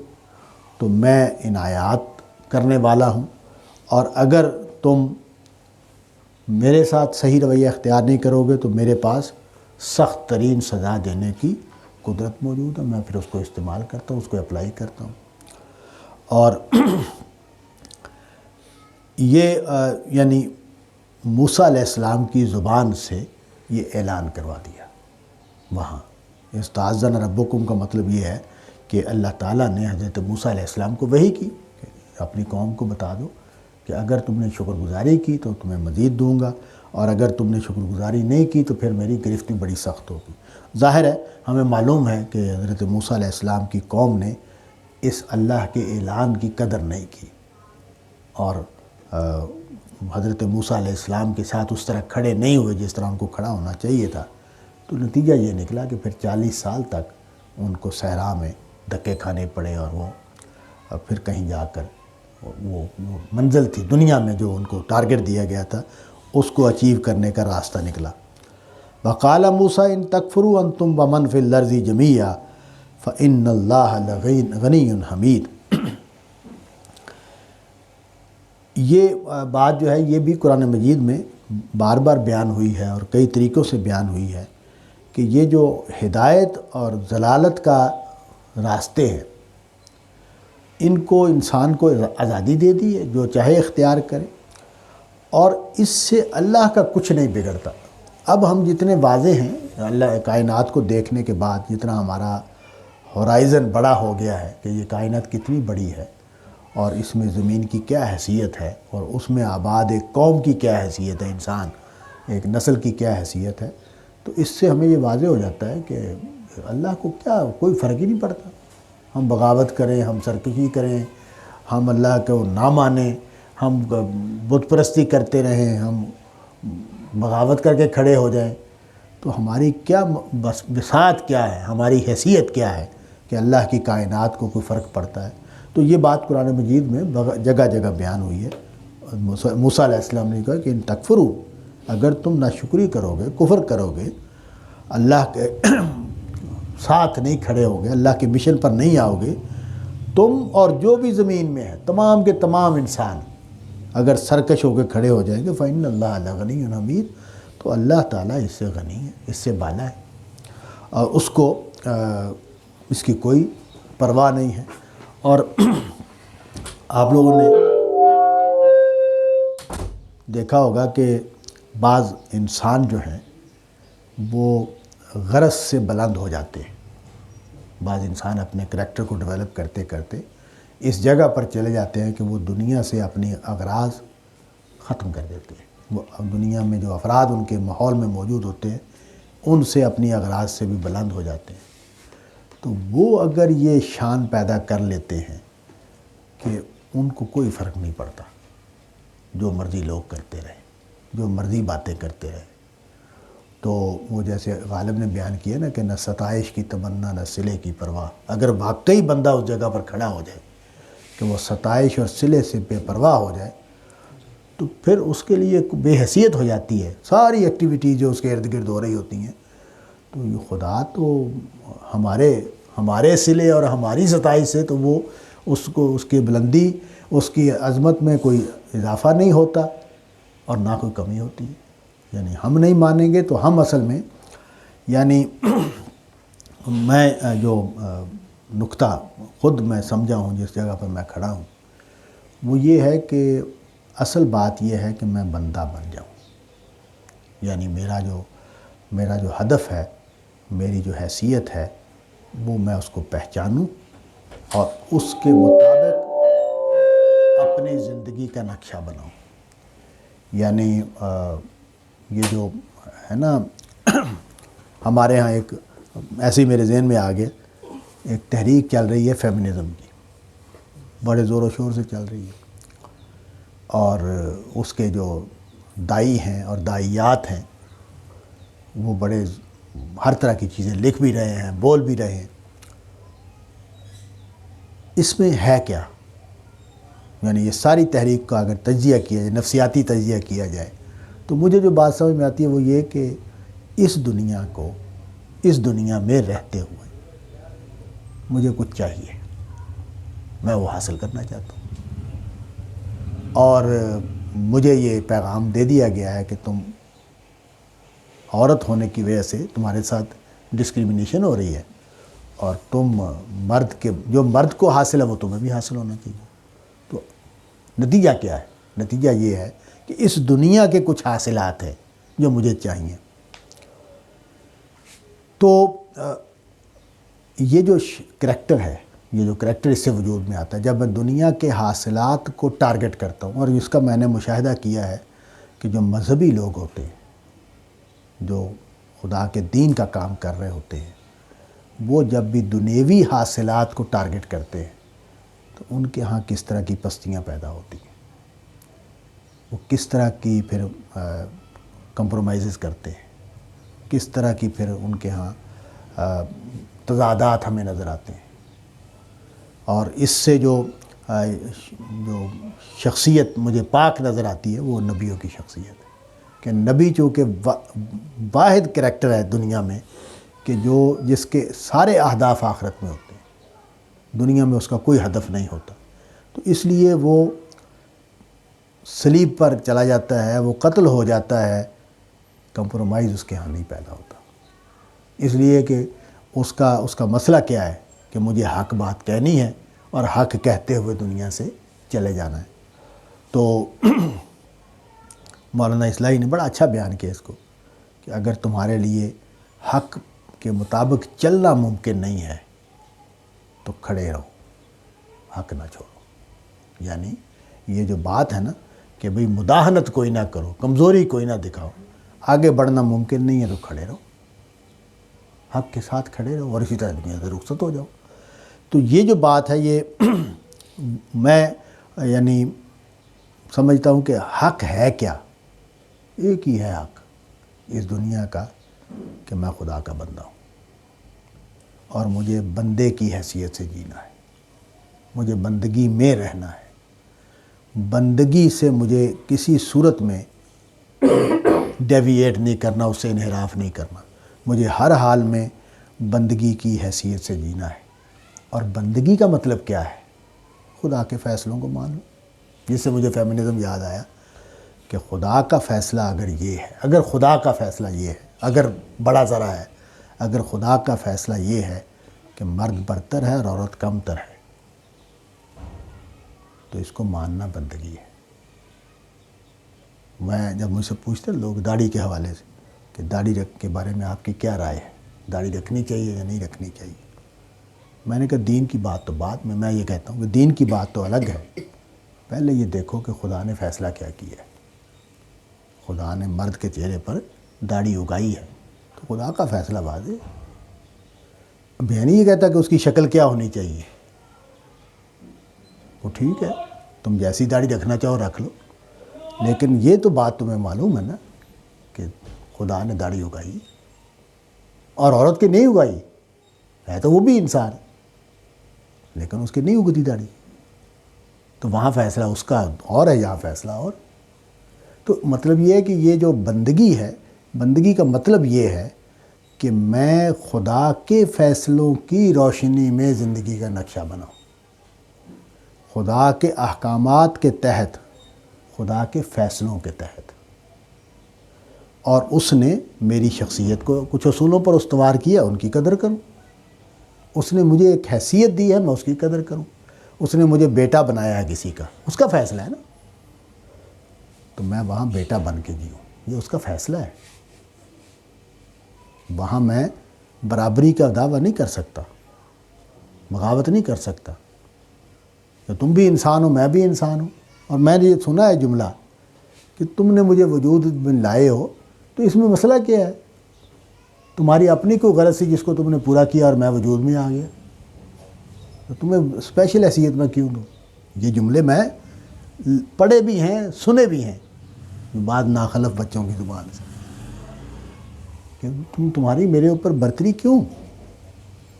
تو میں عنایات کرنے والا ہوں، اور اگر تم میرے ساتھ صحیح رویہ اختیار نہیں کرو گے تو میرے پاس سخت ترین سزا دینے کی قدرت موجود ہے، میں پھر اس کو استعمال کرتا ہوں، اس کو اپلائی کرتا ہوں۔ اور یہ یعنی موسیٰ علیہ السلام کی زبان سے یہ اعلان کروا دیا وہاں۔ استعاذنا ربکم کا مطلب یہ ہے کہ اللہ تعالیٰ نے حضرت موسیٰ علیہ السلام کو وحی کی کہ اپنی قوم کو بتا دو کہ اگر تم نے شکر گزاری کی تو تمہیں مزید دوں گا، اور اگر تم نے شکر گزاری نہیں کی تو پھر میری گرفت بڑی سخت ہوگی۔ ظاہر ہے ہمیں معلوم ہے کہ حضرت موسیٰ علیہ السلام کی قوم نے اس اللہ کے اعلان کی قدر نہیں کی، اور حضرت موسیٰ علیہ السلام کے ساتھ اس طرح کھڑے نہیں ہوئے جس طرح ان کو کھڑا ہونا چاہیے تھا۔ تو نتیجہ یہ نکلا کہ پھر 40 سال تک ان کو صحرا میں دھکے کھانے پڑے، اور وہ پھر کہیں جا کر وہ منزل تھی دنیا میں جو ان کو ٹارگٹ دیا گیا تھا اس کو اچیو کرنے کا راستہ نکلا۔ وَقَالَ مُوسَىٰ إِن تَكْفُرُوا أَنْتُمْ وَمَنْ فِي الْأَرْضِ جَمِيعًا فَإِنَّ اللَّهَ لَغَنِيٌّ حَمِيدٌ۔ یہ بات جو ہے یہ بھی قرآن مجید میں بار بار بیان ہوئی ہے اور کئی طریقوں سے بیان ہوئی ہے کہ یہ جو ہدایت اور ضلالت کا راستے ہیں ان کو انسان کو آزادی دے دی ہے، جو چاہے اختیار کرے، اور اس سے اللہ کا کچھ نہیں بگڑتا۔ اب ہم جتنے واضح ہیں اللہ کائنات کو دیکھنے کے بعد، جتنا ہمارا ہورائزن بڑا ہو گیا ہے کہ یہ کائنات کتنی بڑی ہے اور اس میں زمین کی کیا حیثیت ہے، اور اس میں آباد ایک قوم کی کیا حیثیت ہے، انسان ایک نسل کی کیا حیثیت ہے، تو اس سے ہمیں یہ واضح ہو جاتا ہے کہ اللہ کو کیا کوئی فرق ہی نہیں پڑتا۔ ہم بغاوت کریں، ہم سرکشی کریں، ہم اللہ کو نہ مانیں، ہم بت پرستی کرتے رہیں، ہم بغاوت کر کے کھڑے ہو جائیں، تو ہماری کیا بساط کیا ہے، ہماری حیثیت کیا ہے کہ اللہ کی کائنات کو کوئی فرق پڑتا ہے۔ تو یہ بات قرآن مجید میں جگہ جگہ بیان ہوئی ہے۔ موسیٰ علیہ السلام نے کہا کہ ان تکفروا، اگر تم ناشکری کرو گے، کفر کرو گے، اللہ کے ساتھ نہیں کھڑے ہوگے، اللہ کے مشن پر نہیں آؤ گے، تم اور جو بھی زمین میں ہے تمام کے تمام انسان اگر سرکش ہو کے کھڑے ہو جائیں گے فَإِنَّ اللَّهَ لَغَنِيٌّ حَمِيدٌ، تو اللہ تعالیٰ اس سے غنی ہے، اس سے بالا ہے، اور اس کو اس کی کوئی پرواہ نہیں ہے۔ اور آپ لوگوں نے دیکھا ہوگا کہ بعض انسان جو ہیں وہ غرض سے بلند ہو جاتے ہیں. بعض انسان اپنے کریکٹر کو ڈیولپ کرتے کرتے اس جگہ پر چلے جاتے ہیں کہ وہ دنیا سے اپنی اغراض ختم کر دیتے ہیں. وہ دنیا میں جو افراد ان کے ماحول میں موجود ہوتے ہیں ان سے اپنی اغراض سے بھی بلند ہو جاتے ہیں. تو وہ اگر یہ شان پیدا کر لیتے ہیں کہ ان کو کوئی فرق نہیں پڑتا، جو مرضی لوگ کرتے رہے، جو مرضی باتیں کرتے رہے. تو وہ جیسے غالب نے بیان کیا نا کہ نہ ستائش کی تمنا نہ صلے کی پرواہ. اگر واقعی بندہ اس جگہ پر کھڑا ہو جائے کہ وہ ستائش اور صلے سے بے پرواہ ہو جائے تو پھر اس کے لیے بے حیثیت ہو جاتی ہے ساری ایکٹیویٹی جو اس کے ارد گرد ہو رہی ہوتی ہیں. تو یہ خدا تو ہمارے صلے اور ہماری ستائش سے تو وہ اس کی بلندی، اس کی عظمت میں کوئی اضافہ نہیں ہوتا اور نہ کوئی کمی ہوتی ہے. یعنی ہم نہیں مانیں گے تو ہم اصل میں یعنی میں جو نقطہ خود میں سمجھا ہوں جس جگہ پر میں کھڑا ہوں وہ یہ ہے کہ اصل بات یہ ہے کہ میں بندہ بن جاؤں. یعنی میرا جو ہدف ہے، میری جو حیثیت ہے وہ میں اس کو پہچانوں اور اس کے مطابق اپنی زندگی کا نقشہ بناؤں. یعنی یہ جو ہے نا ہمارے ہاں ایک ایسی میرے ذہن میں آ گیا، ایک تحریک چل رہی ہے فیمنزم کی، بڑے زور و شور سے چل رہی ہے، اور اس کے جو دائی ہیں اور دائیات ہیں وہ بڑے ہر طرح کی چیزیں لکھ بھی رہے ہیں، بول بھی رہے ہیں. اس میں ہے کیا؟ یعنی یہ ساری تحریک کا اگر تجزیہ کیا جائے، نفسیاتی تجزیہ کیا جائے تو مجھے جو بات سمجھ میں آتی ہے وہ یہ کہ اس دنیا میں رہتے ہوئے مجھے کچھ چاہیے، میں وہ حاصل کرنا چاہتا ہوں. اور مجھے یہ پیغام دے دیا گیا ہے کہ تم عورت ہونے کی وجہ سے تمہارے ساتھ ڈسکریمنیشن ہو رہی ہے اور تم جو مرد کو حاصل ہے وہ تمہیں بھی حاصل ہونا چاہیے. تو نتیجہ کیا ہے؟ نتیجہ یہ ہے کہ اس دنیا کے کچھ حاصلات ہیں جو مجھے چاہیے. تو یہ جو کریکٹر ہے، یہ جو کریکٹر اس سے وجود میں آتا ہے جب میں دنیا کے حاصلات کو ٹارگٹ کرتا ہوں. اور اس کا میں نے مشاہدہ کیا ہے کہ جو مذہبی لوگ ہوتے ہیں، جو خدا کے دین کا کام کر رہے ہوتے ہیں، وہ جب بھی دنیوی حاصلات کو ٹارگٹ کرتے ہیں تو ان کے ہاں کس طرح کی پستیاں پیدا ہوتی ہیں، وہ کس طرح کی پھر کمپرومائزز کرتے ہیں، کس طرح کی پھر ان کے ہاں تضادات ہمیں نظر آتے ہیں. اور اس سے جو شخصیت مجھے پاک نظر آتی ہے وہ نبیوں کی شخصیت ہے کہ نبی چونکہ واحد کریکٹر ہے دنیا میں کہ جس کے سارے اہداف آخرت میں ہوتے ہیں، دنیا میں اس کا کوئی ہدف نہیں ہوتا. تو اس لیے وہ صلیب پر چلا جاتا ہے، وہ قتل ہو جاتا ہے، کمپرومائز اس کے ہاں نہیں پیدا ہوتا. اس لیے کہ اس کا مسئلہ کیا ہے کہ مجھے حق بات کہنی ہے اور حق کہتے ہوئے دنیا سے چلے جانا ہے. تو مولانا اصلاحی نے بڑا اچھا بیان کیا اس کو کہ اگر تمہارے لیے حق کے مطابق چلنا ممکن نہیں ہے تو کھڑے رہو، حق نہ چھوڑو. یعنی یہ جو بات ہے نا کہ بھئی مداہنت کوئی نہ کرو، کمزوری کوئی نہ دکھاؤ، آگے بڑھنا ممکن نہیں ہے تو کھڑے رہو، حق کے ساتھ کھڑے رہو اور اسی طرح دنیا سے رخصت ہو جاؤ. تو یہ جو بات ہے یہ میں یعنی سمجھتا ہوں کہ حق ہے کیا؟ ایک ہی ہے حق اس دنیا کا کہ میں خدا کا بندہ ہوں اور مجھے بندے کی حیثیت سے جینا ہے، مجھے بندگی میں رہنا ہے. بندگی سے مجھے کسی صورت میں ڈیویٹ نہیں کرنا، اس سے انحراف نہیں کرنا، مجھے ہر حال میں بندگی کی حیثیت سے جینا ہے. اور بندگی کا مطلب کیا ہے؟ خدا کے فیصلوں کو مانو. جس سے مجھے فیمنزم یاد آیا کہ خدا کا فیصلہ اگر یہ ہے، اگر خدا کا فیصلہ یہ ہے، اگر بڑا ذرا ہے، اگر خدا کا فیصلہ یہ ہے کہ مرد برتر ہے اور عورت کم تر ہے تو اس کو ماننا بندگی ہے. میں جب مجھ سے پوچھتے لوگ داڑھی کے حوالے سے کہ داڑھی رکھ کے بارے میں آپ کی کیا رائے ہے، داڑھی رکھنی چاہیے یا نہیں رکھنی چاہیے، میں نے کہا دین کی بات تو بعد میں یہ کہتا ہوں کہ دین کی بات تو الگ ہے، پہلے یہ دیکھو کہ خدا نے فیصلہ کیا کیا ہے۔ خدا نے مرد کے چہرے پر داڑھی اگائی ہے تو خدا کا فیصلہ واضح ہے۔ میں نہیں یہ کہتا کہ اس کی شکل کیا ہونی چاہیے، وہ ٹھیک ہے تم جیسی داڑھی رکھنا چاہو رکھ لو، لیکن یہ تو بات تمہیں معلوم ہے نا کہ خدا نے داڑھی اگائی اور عورت کی نہیں اگائی ہے، تو وہ بھی انسان ہے لیکن اس کی نہیں اگتی داڑھی، تو وہاں فیصلہ اس کا اور ہے، یہاں فیصلہ اور۔ تو مطلب یہ ہے کہ یہ جو بندگی ہے، بندگی کا مطلب یہ ہے کہ میں خدا کے فیصلوں کی روشنی میں زندگی کا نقشہ بناؤں، خدا کے احکامات کے تحت، خدا کے فیصلوں کے تحت، اور اس نے میری شخصیت کو کچھ اصولوں پر استوار کیا، ان کی قدر کروں۔ اس نے مجھے ایک حیثیت دی ہے، میں اس کی قدر کروں۔ اس نے مجھے بیٹا بنایا ہے کسی کا، اس کا فیصلہ ہے نا، تو میں وہاں بیٹا بن کے جیوں، یہ اس کا فیصلہ ہے۔ وہاں میں برابری کا دعویٰ نہیں کر سکتا، بغاوت نہیں کر سکتا کہ تم بھی انسان ہو میں بھی انسان ہوں۔ اور میں نے یہ سنا ہے جملہ کہ تم نے مجھے وجود میں لائے ہو تو اس میں مسئلہ کیا ہے؟ تمہاری اپنی کوئی غرض تھی جس کو تم نے پورا کیا اور میں وجود میں آ گیا، تو تمہیں اسپیشل حیثیت میں کیوں دوں؟ یہ جملے میں پڑھے بھی ہیں، سنے بھی ہیں بعد ناخلف بچوں کی زبان سے کہ تمہاری میرے اوپر برتری کیوں،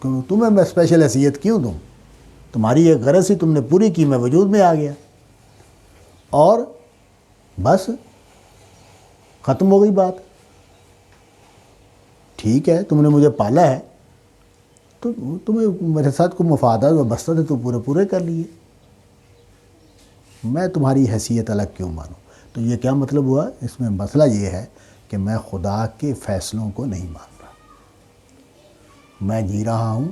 تمہیں میں اسپیشل حیثیت کیوں دوں؟ تمہاری ایک غرض تھی تم نے پوری کی، میں وجود میں آ گیا اور بس ختم ہو گئی بات۔ ٹھیک ہے تم نے مجھے پالا ہے تو تمہیں میرے ساتھ کوئی مفادات و بستہ تھے تو پورے کر لیے، میں تمہاری حیثیت الگ کیوں مانوں؟ تو یہ کیا مطلب ہوا؟ اس میں مسئلہ یہ ہے کہ میں خدا کے فیصلوں کو نہیں مان رہا، میں جی رہا ہوں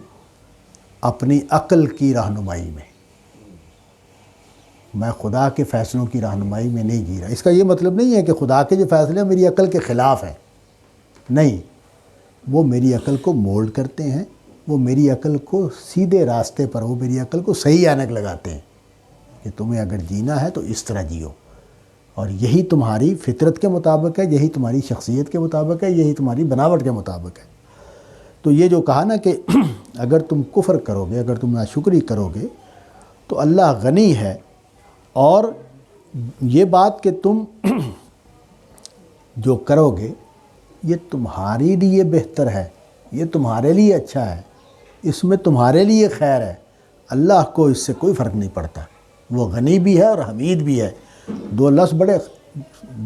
اپنی عقل کی رہنمائی میں، میں خدا کے فیصلوں کی رہنمائی میں نہیں جی رہا۔ اس کا یہ مطلب نہیں ہے کہ خدا کے جو فیصلے ہیں میری عقل کے خلاف ہیں، نہیں، وہ میری عقل کو مولڈ کرتے ہیں، وہ میری عقل کو سیدھے راستے پر، وہ میری عقل کو صحیح اینک لگاتے ہیں کہ تمہیں اگر جینا ہے تو اس طرح جیو، اور یہی تمہاری فطرت کے مطابق ہے، یہی تمہاری شخصیت کے مطابق ہے، یہی تمہاری بناوٹ کے مطابق ہے۔ تو یہ جو کہا نا کہ اگر تم کفر کرو گے، اگر تم ناشکری کرو گے تو اللہ غنی ہے، اور یہ بات کہ تم جو کرو گے یہ تمہارے لیے بہتر ہے، یہ تمہارے لیے اچھا ہے، اس میں تمہارے لیے خیر ہے، اللہ کو اس سے کوئی فرق نہیں پڑتا۔ وہ غنی بھی ہے اور حمید بھی ہے، دو لفظ بڑے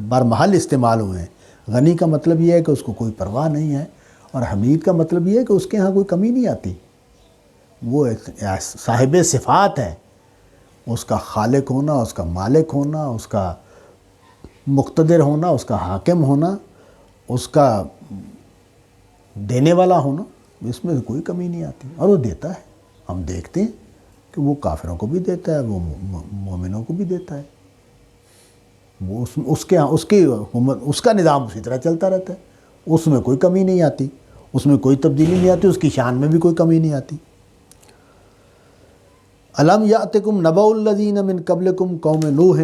برمحل استعمال ہوئے ہیں۔ غنی کا مطلب یہ ہے کہ اس کو کوئی پرواہ نہیں ہے، اور حمید کا مطلب یہ ہے کہ اس کے ہاں کوئی کمی نہیں آتی، وہ ایک صاحب صفات ہے، اس کا خالق ہونا، اس کا مالک ہونا، اس کا مقتدر ہونا، اس کا حاکم ہونا، اس کا دینے والا ہونا، اس میں کوئی کمی نہیں آتی، اور وہ دیتا ہے۔ ہم دیکھتے ہیں کہ وہ کافروں کو بھی دیتا ہے، وہ مومنوں کو بھی دیتا ہے، وہ اس کے کی حکومت، اس کا نظام اسی طرح چلتا رہتا ہے، اس میں کوئی کمی نہیں آتی، اس میں کوئی تبدیلی نہیں آتی، اس کی شان میں بھی کوئی کمی نہیں آتی۔ الم یاتکم نبأ الذین من قبلکم قوم نوح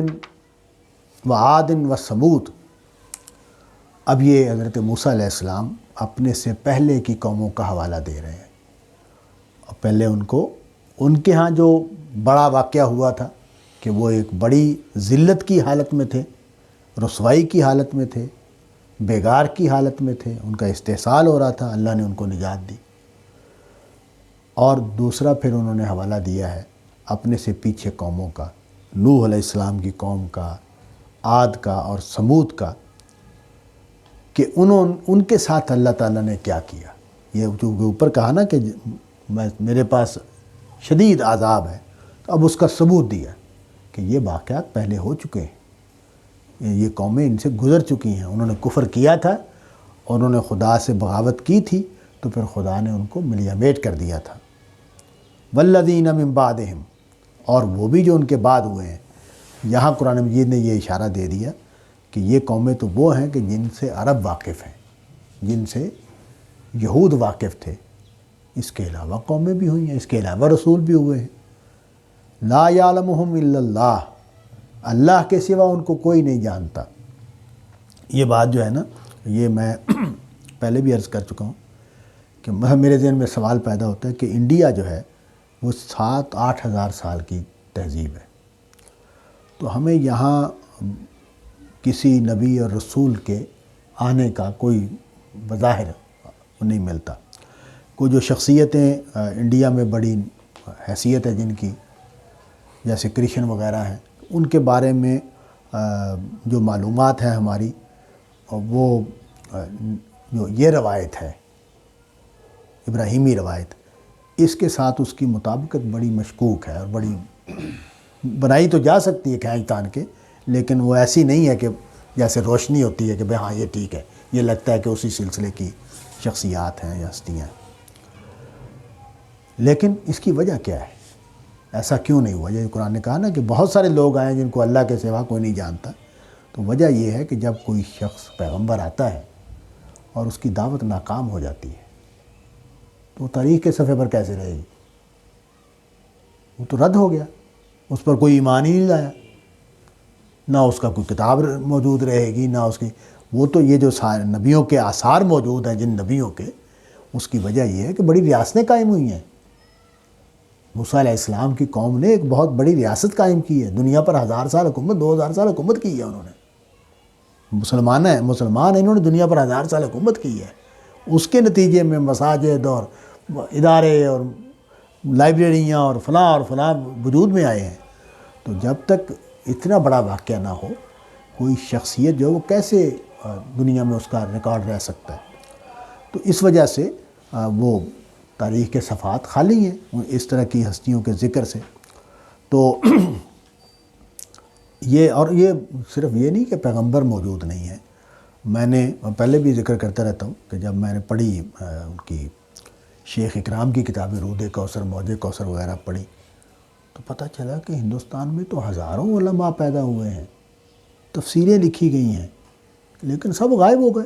وعاد وثمود۔ اب یہ حضرت موسیٰ علیہ السلام اپنے سے پہلے کی قوموں کا حوالہ دے رہے ہیں، اور پہلے ان کے ہاں جو بڑا واقعہ ہوا تھا کہ وہ ایک بڑی ذلت کی حالت میں تھے، رسوائی کی حالت میں تھے، بیگار کی حالت میں تھے، ان کا استحصال ہو رہا تھا، اللہ نے ان کو نجات دی۔ اور دوسرا پھر انہوں نے حوالہ دیا ہے اپنے سے پیچھے قوموں کا، نوح علیہ السلام کی قوم کا، عاد کا اور ثمود کا، کہ ان کے ساتھ اللہ تعالیٰ نے کیا کیا۔ یہ جو اوپر کہا نا کہ میرے پاس شدید عذاب ہے، تو اب اس کا ثبوت دیا کہ یہ واقعات پہلے ہو چکے ہیں، یہ قومیں ان سے گزر چکی ہیں، انہوں نے کفر کیا تھا اور انہوں نے خدا سے بغاوت کی تھی، تو پھر خدا نے ان کو ملیا میٹ کر دیا تھا۔ والذین من بعدہم، اور وہ بھی جو ان کے بعد ہوئے ہیں۔ یہاں قرآن مجید نے یہ اشارہ دے دیا کہ کہ یہ قومیں تو وہ ہیں کہ جن سے عرب واقف ہیں، جن سے یہود واقف تھے، اس کے علاوہ قومیں بھی ہوئی ہیں، اس کے علاوہ رسول بھی ہوئے ہیں۔ لا یعلمہم الا اللہ، اللہ کے سوا ان کو کوئی نہیں جانتا۔ یہ بات جو ہے نا، یہ میں پہلے بھی عرض کر چکا ہوں کہ میرے ذہن میں سوال پیدا ہوتا ہے کہ انڈیا جو ہے وہ 7-8 ہزار سال کی تہذیب ہے، تو ہمیں یہاں کسی نبی اور رسول کے آنے کا کوئی بظاہر نہیں ملتا۔ کوئی جو شخصیتیں انڈیا میں بڑی حیثیت ہے جن کی، جیسے کرشن وغیرہ ہیں، ان کے بارے میں جو معلومات ہیں ہماری، وہ جو یہ روایت ہے ابراہیمی روایت، اس کے ساتھ اس کی مطابقت بڑی مشکوک ہے، اور بڑی بنائی تو جا سکتی ہے کھینچ تان کے، لیکن وہ ایسی نہیں ہے کہ جیسے روشنی ہوتی ہے کہ بھئی ہاں یہ ٹھیک ہے، یہ لگتا ہے کہ اسی سلسلے کی شخصیات ہیں یا ہستیاں ہیں۔ لیکن اس کی وجہ کیا ہے؟ ایسا کیوں نہیں ہوا؟ یہ قرآن نے کہا نا کہ بہت سارے لوگ آئے جن کو اللہ کے سوا کوئی نہیں جانتا، تو وجہ یہ ہے کہ جب کوئی شخص پیغمبر آتا ہے اور اس کی دعوت ناکام ہو جاتی ہے تو وہ تاریخ کے صفحے پر کیسے رہے گی؟ وہ تو رد ہو گیا، اس پر کوئی ایمان ہی نہیں لایا، نہ اس کا کوئی کتاب موجود رہے گی، نہ اس کی، وہ تو یہ جو نبیوں کے آثار موجود ہیں جن نبیوں کے، اس کی وجہ یہ ہے کہ بڑی ریاستیں قائم ہوئی ہیں۔ موسیٰ علیہ السلام کی قوم نے ایک بہت بڑی ریاست قائم کی ہے، دنیا پر 1000 سال حکومت، 2000 سال حکومت کی ہے انہوں نے۔ مسلمان ہیں، انہوں نے دنیا پر 1000 سال حکومت کی ہے۔ اس کے نتیجے میں مساجد اور ادارے اور لائبریریاں اور فلاں وجود میں آئے ہیں۔ تو جب تک اتنا بڑا واقعہ نہ ہو، کوئی شخصیت جو ہے وہ کیسے دنیا میں اس کا ریکارڈ رہ سکتا ہے؟ تو اس وجہ سے وہ تاریخ کے صفحات خالی ہیں اس طرح کی ہستیوں کے ذکر سے۔ تو یہ صرف یہ نہیں کہ پیغمبر موجود نہیں ہے، میں نے پہلے بھی ذکر کرتا رہتا ہوں کہ جب میں نے پڑھی ان کی شیخ اکرام کی کتابیں، رود کوثر، موج کوثر وغیرہ پڑھی، تو پتہ چلا کہ ہندوستان میں تو ہزاروں علماء پیدا ہوئے ہیں، تفسیریں لکھی گئی ہیں، لیکن سب غائب ہو گئے۔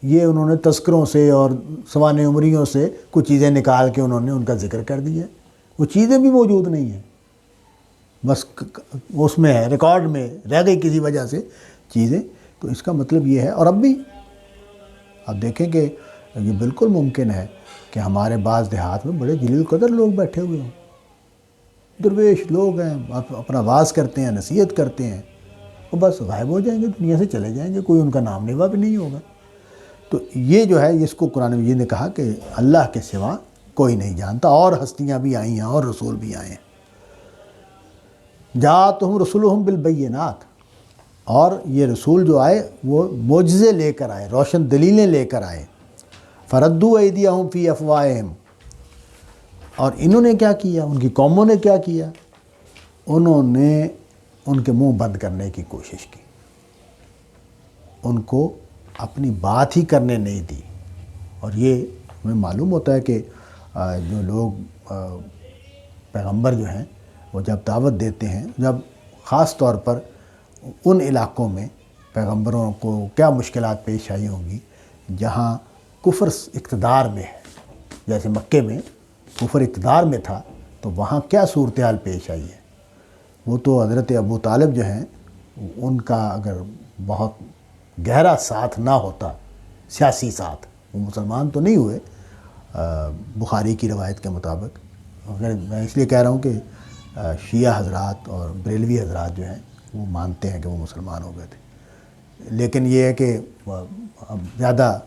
یہ انہوں نے تذکروں سے اور سوانح عمریوں سے کچھ چیزیں نکال کے انہوں نے ان کا ذکر کر دیا ہے، وہ چیزیں بھی موجود نہیں ہیں، بس اس میں ہے، ریکارڈ میں رہ گئی کسی وجہ سے چیزیں۔ تو اس کا مطلب یہ ہے، اور اب بھی آپ دیکھیں کہ یہ بالکل ممکن ہے کہ ہمارے بعض دیہات میں بڑے جلیل قدر لوگ بیٹھے ہوئے ہوں، درویش لوگ ہیں، اپنا واعظ کرتے ہیں، نصیحت کرتے ہیں، وہ بس غائب ہو جائیں گے، دنیا سے چلے جائیں گے، کوئی ان کا نام نوا بھی نہیں ہوگا۔ تو یہ جو ہے، اس کو قرآن مجید نے کہا کہ اللہ کے سوا کوئی نہیں جانتا، اور ہستیاں بھی آئی ہیں اور رسول بھی آئے ہیں۔ جاءتہم رسلہم بالبینات، اور یہ رسول جو آئے وہ معجزے لے کر آئے، روشن دلیلیں لے کر آئے۔ فردوا ایدیہم فی افواہہم، اور انہوں نے کیا کیا، ان کی قوموں نے کیا کیا، انہوں نے ان کے منہ بند کرنے کی کوشش کی، ان کو اپنی بات ہی کرنے نہیں دی۔ اور یہ ہمیں معلوم ہوتا ہے کہ جو لوگ پیغمبر جو ہیں وہ جب دعوت دیتے ہیں، جب خاص طور پر ان علاقوں میں پیغمبروں کو کیا مشکلات پیش آئی ہوں گی جہاں کفر اقتدار میں ہے، جیسے مکے میں کفر اقتدار میں تھا، تو وہاں کیا صورتحال پیش آئی ہے۔ وہ تو حضرت ابو طالب جو ہیں، ان کا اگر بہت گہرا ساتھ نہ ہوتا، سیاسی ساتھ، وہ مسلمان تو نہیں ہوئے بخاری کی روایت کے مطابق۔ اگر میں اس لیے کہہ رہا ہوں کہ شیعہ حضرات اور بریلوی حضرات جو ہیں وہ مانتے ہیں کہ وہ مسلمان ہو گئے تھے، لیکن یہ ہے کہ اب زیادہ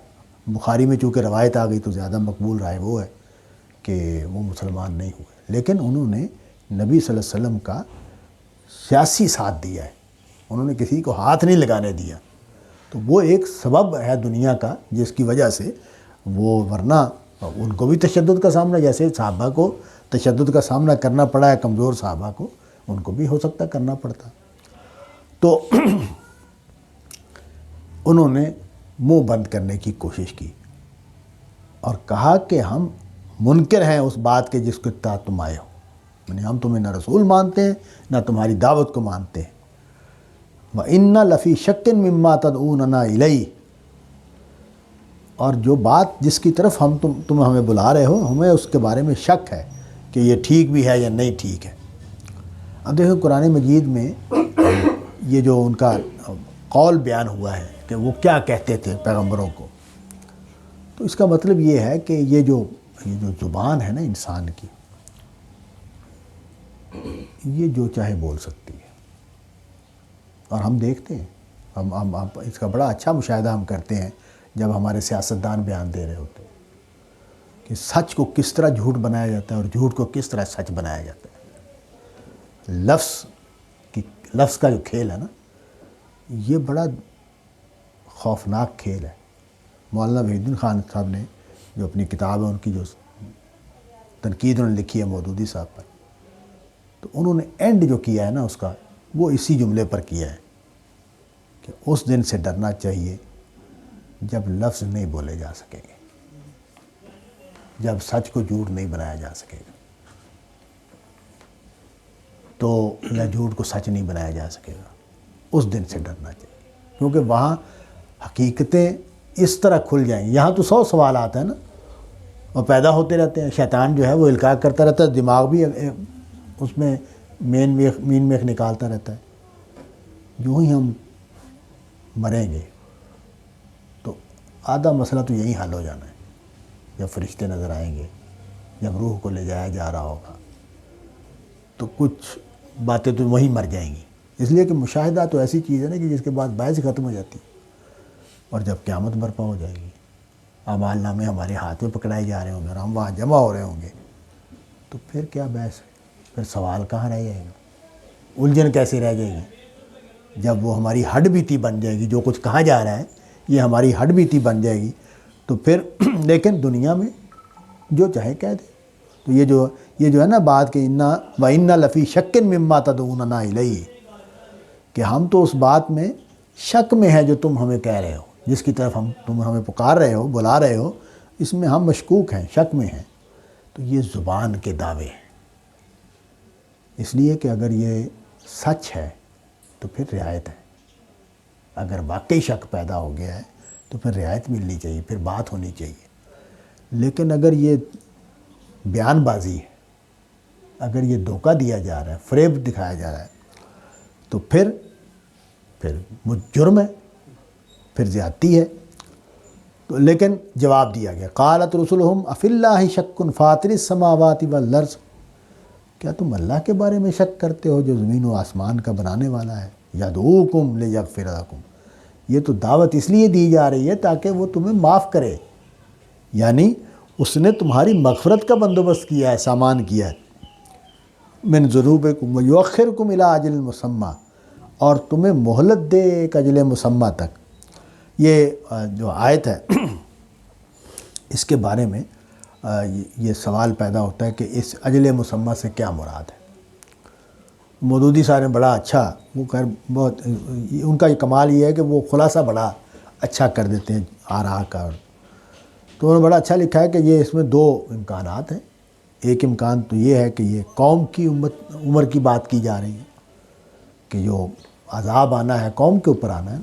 بخاری میں چونکہ روایت آ گئی تو زیادہ مقبول رائے وہ ہے کہ وہ مسلمان نہیں ہوئے، لیکن انہوں نے نبی صلی اللہ علیہ وسلم کا سیاسی ساتھ دیا ہے، انہوں نے کسی کو ہاتھ نہیں لگانے دیا۔ تو وہ ایک سبب ہے دنیا کا جس کی وجہ سے وہ، ورنہ ان کو بھی تشدد کا سامنا، جیسے صحابہ کو تشدد کا سامنا کرنا پڑا ہے کمزور صحابہ کو، ان کو بھی ہو سکتا کرنا پڑتا۔ تو انہوں نے منہ بند کرنے کی کوشش کی اور کہا کہ ہم منکر ہیں اس بات کے جس کے تحت تم آئے ہو، یعنی ہم تمہیں نہ رسول مانتے ہیں نہ تمہاری دعوت کو مانتے ہیں۔ وَإِنَّ لَفِي شَكٍّ مِّمَّا تَدْعُونَنَا إِلَيْهِ، اور جو بات جس کی طرف تم ہمیں بلا رہے ہو، ہمیں اس کے بارے میں شک ہے کہ یہ ٹھیک بھی ہے یا نہیں ٹھیک ہے۔ اب دیکھو قرآن مجید میں یہ جو ان کا قول بیان ہوا ہے کہ وہ کیا کہتے تھے پیغمبروں کو، تو اس کا مطلب یہ ہے کہ یہ جو زبان ہے نا انسان کی، یہ جو چاہے بول سکتی ہے۔ اور ہم دیکھتے ہیں، ہم اس کا بڑا اچھا مشاہدہ ہم کرتے ہیں جب ہمارے سیاستدان بیان دے رہے ہوتے ہیں کہ سچ کو کس طرح جھوٹ بنایا جاتا ہے اور جھوٹ کو کس طرح سچ بنایا جاتا ہے۔ لفظ کا جو کھیل ہے نا، یہ بڑا خوفناک کھیل ہے۔ مولانا وحید الدین خان صاحب نے جو اپنی کتاب ہے، ان کی جو تنقید انہوں نے لکھی ہے مودودی صاحب پر، تو انہوں نے اینڈ جو کیا ہے نا اس کا، وہ اسی جملے پر کیا ہے کہ اس دن سے ڈرنا چاہیے جب لفظ نہیں بولے جا سکیں گے، جب سچ کو جھوٹ نہیں بنایا جا سکے گا، تو یا جھوٹ کو سچ نہیں بنایا جا سکے گا، اس دن سے ڈرنا چاہیے، کیونکہ وہاں حقیقتیں اس طرح کھل جائیں گی۔ یہاں تو 100 سوالات ہیں نا، وہ پیدا ہوتے رہتے ہیں، شیطان جو ہے وہ القاء کرتا رہتا ہے، دماغ بھی اس میں مین میخ نکالتا رہتا ہے۔ جو ہی ہم مریں گے تو آدھا مسئلہ تو یہی حل ہو جانا ہے، جب فرشتے نظر آئیں گے، جب روح کو لے جایا جا رہا ہوگا، تو کچھ باتیں تو وہیں مر جائیں گی۔ اس لیے کہ مشاہدہ تو ایسی چیز ہے نا کہ جس کے بعد بحث ہی ختم ہو جاتی ہے، اور جب قیامت برپا ہو جائے گی، اعمال نامے ہمارے ہاتھ میں پکڑائے جا رہے ہوں گے اور ہم وہاں جمع ہو رہے ہوں گے، تو پھر کیا بحث ہے؟ پھر سوال کہاں رہ جائے گا؟ الجھن کیسے رہ جائے گی؟ جب وہ ہماری ہڈ بیتی بن جائے گی، جو کچھ کہا جا رہا ہے یہ ہماری ہڈ بیتی بن جائے گی، تو پھر لیکن دنیا میں جو چاہے کہہ دے۔ تو یہ جو ہے نا بات کہ وَإِنَّ لَفِي شَكٍّ مِّمَّا تَدْعُونَنَا إِلَيْهِ، کہ ہم تو اس بات میں شک میں ہے جو تم ہمیں کہہ رہے ہو، جس کی طرف تم ہمیں پکار رہے ہو، بلا رہے ہو، اس میں ہم مشکوک ہیں، شک میں ہیں۔ تو یہ زبان کے دعوے ہیں، اس لیے کہ اگر یہ سچ ہے تو پھر رعایت ہے، اگر واقعی شک پیدا ہو گیا ہے تو پھر رعایت ملنی چاہیے، پھر بات ہونی چاہیے۔ لیکن اگر یہ بیان بازی ہے، اگر یہ دھوکہ دیا جا رہا ہے، فریب دکھایا جا رہا ہے، تو پھر جرم ہے، پھر زیادتی ہے۔ تو لیکن جواب دیا گیا، قالت رسلہم افی اللہ شک فاطر السماوات والارض، کیا تم اللہ کے بارے میں شک کرتے ہو جو زمین و آسمان کا بنانے والا ہے؟ یدعوکم لیغفر لکم، یہ تو دعوت اس لیے دی جا رہی ہے تاکہ وہ تمہیں معاف کرے، یعنی اس نے تمہاری مغفرت کا بندوبست کیا ہے، سامان کیا ہے، من ذنوبکم ویؤخرکم الی اجل مسمی، اور تمہیں مہلت دے ایک اجل مسمی تک۔ یہ جو آیت ہے اس کے بارے میں یہ سوال پیدا ہوتا ہے کہ اس اجل مسمی سے کیا مراد ہے۔ مودودی صاحب نے بڑا اچھا، وہ خیر بہت ان کا یہ کمال یہ ہے کہ وہ خلاصہ بڑا اچھا کر دیتے ہیں آراء کا، تو انہوں نے بڑا اچھا لکھا ہے کہ یہ اس میں 2 امکانات ہیں۔ ایک امکان تو یہ ہے کہ یہ قوم کی عمر کی بات کی جا رہی ہے کہ جو عذاب آنا ہے قوم کے اوپر آنا ہے،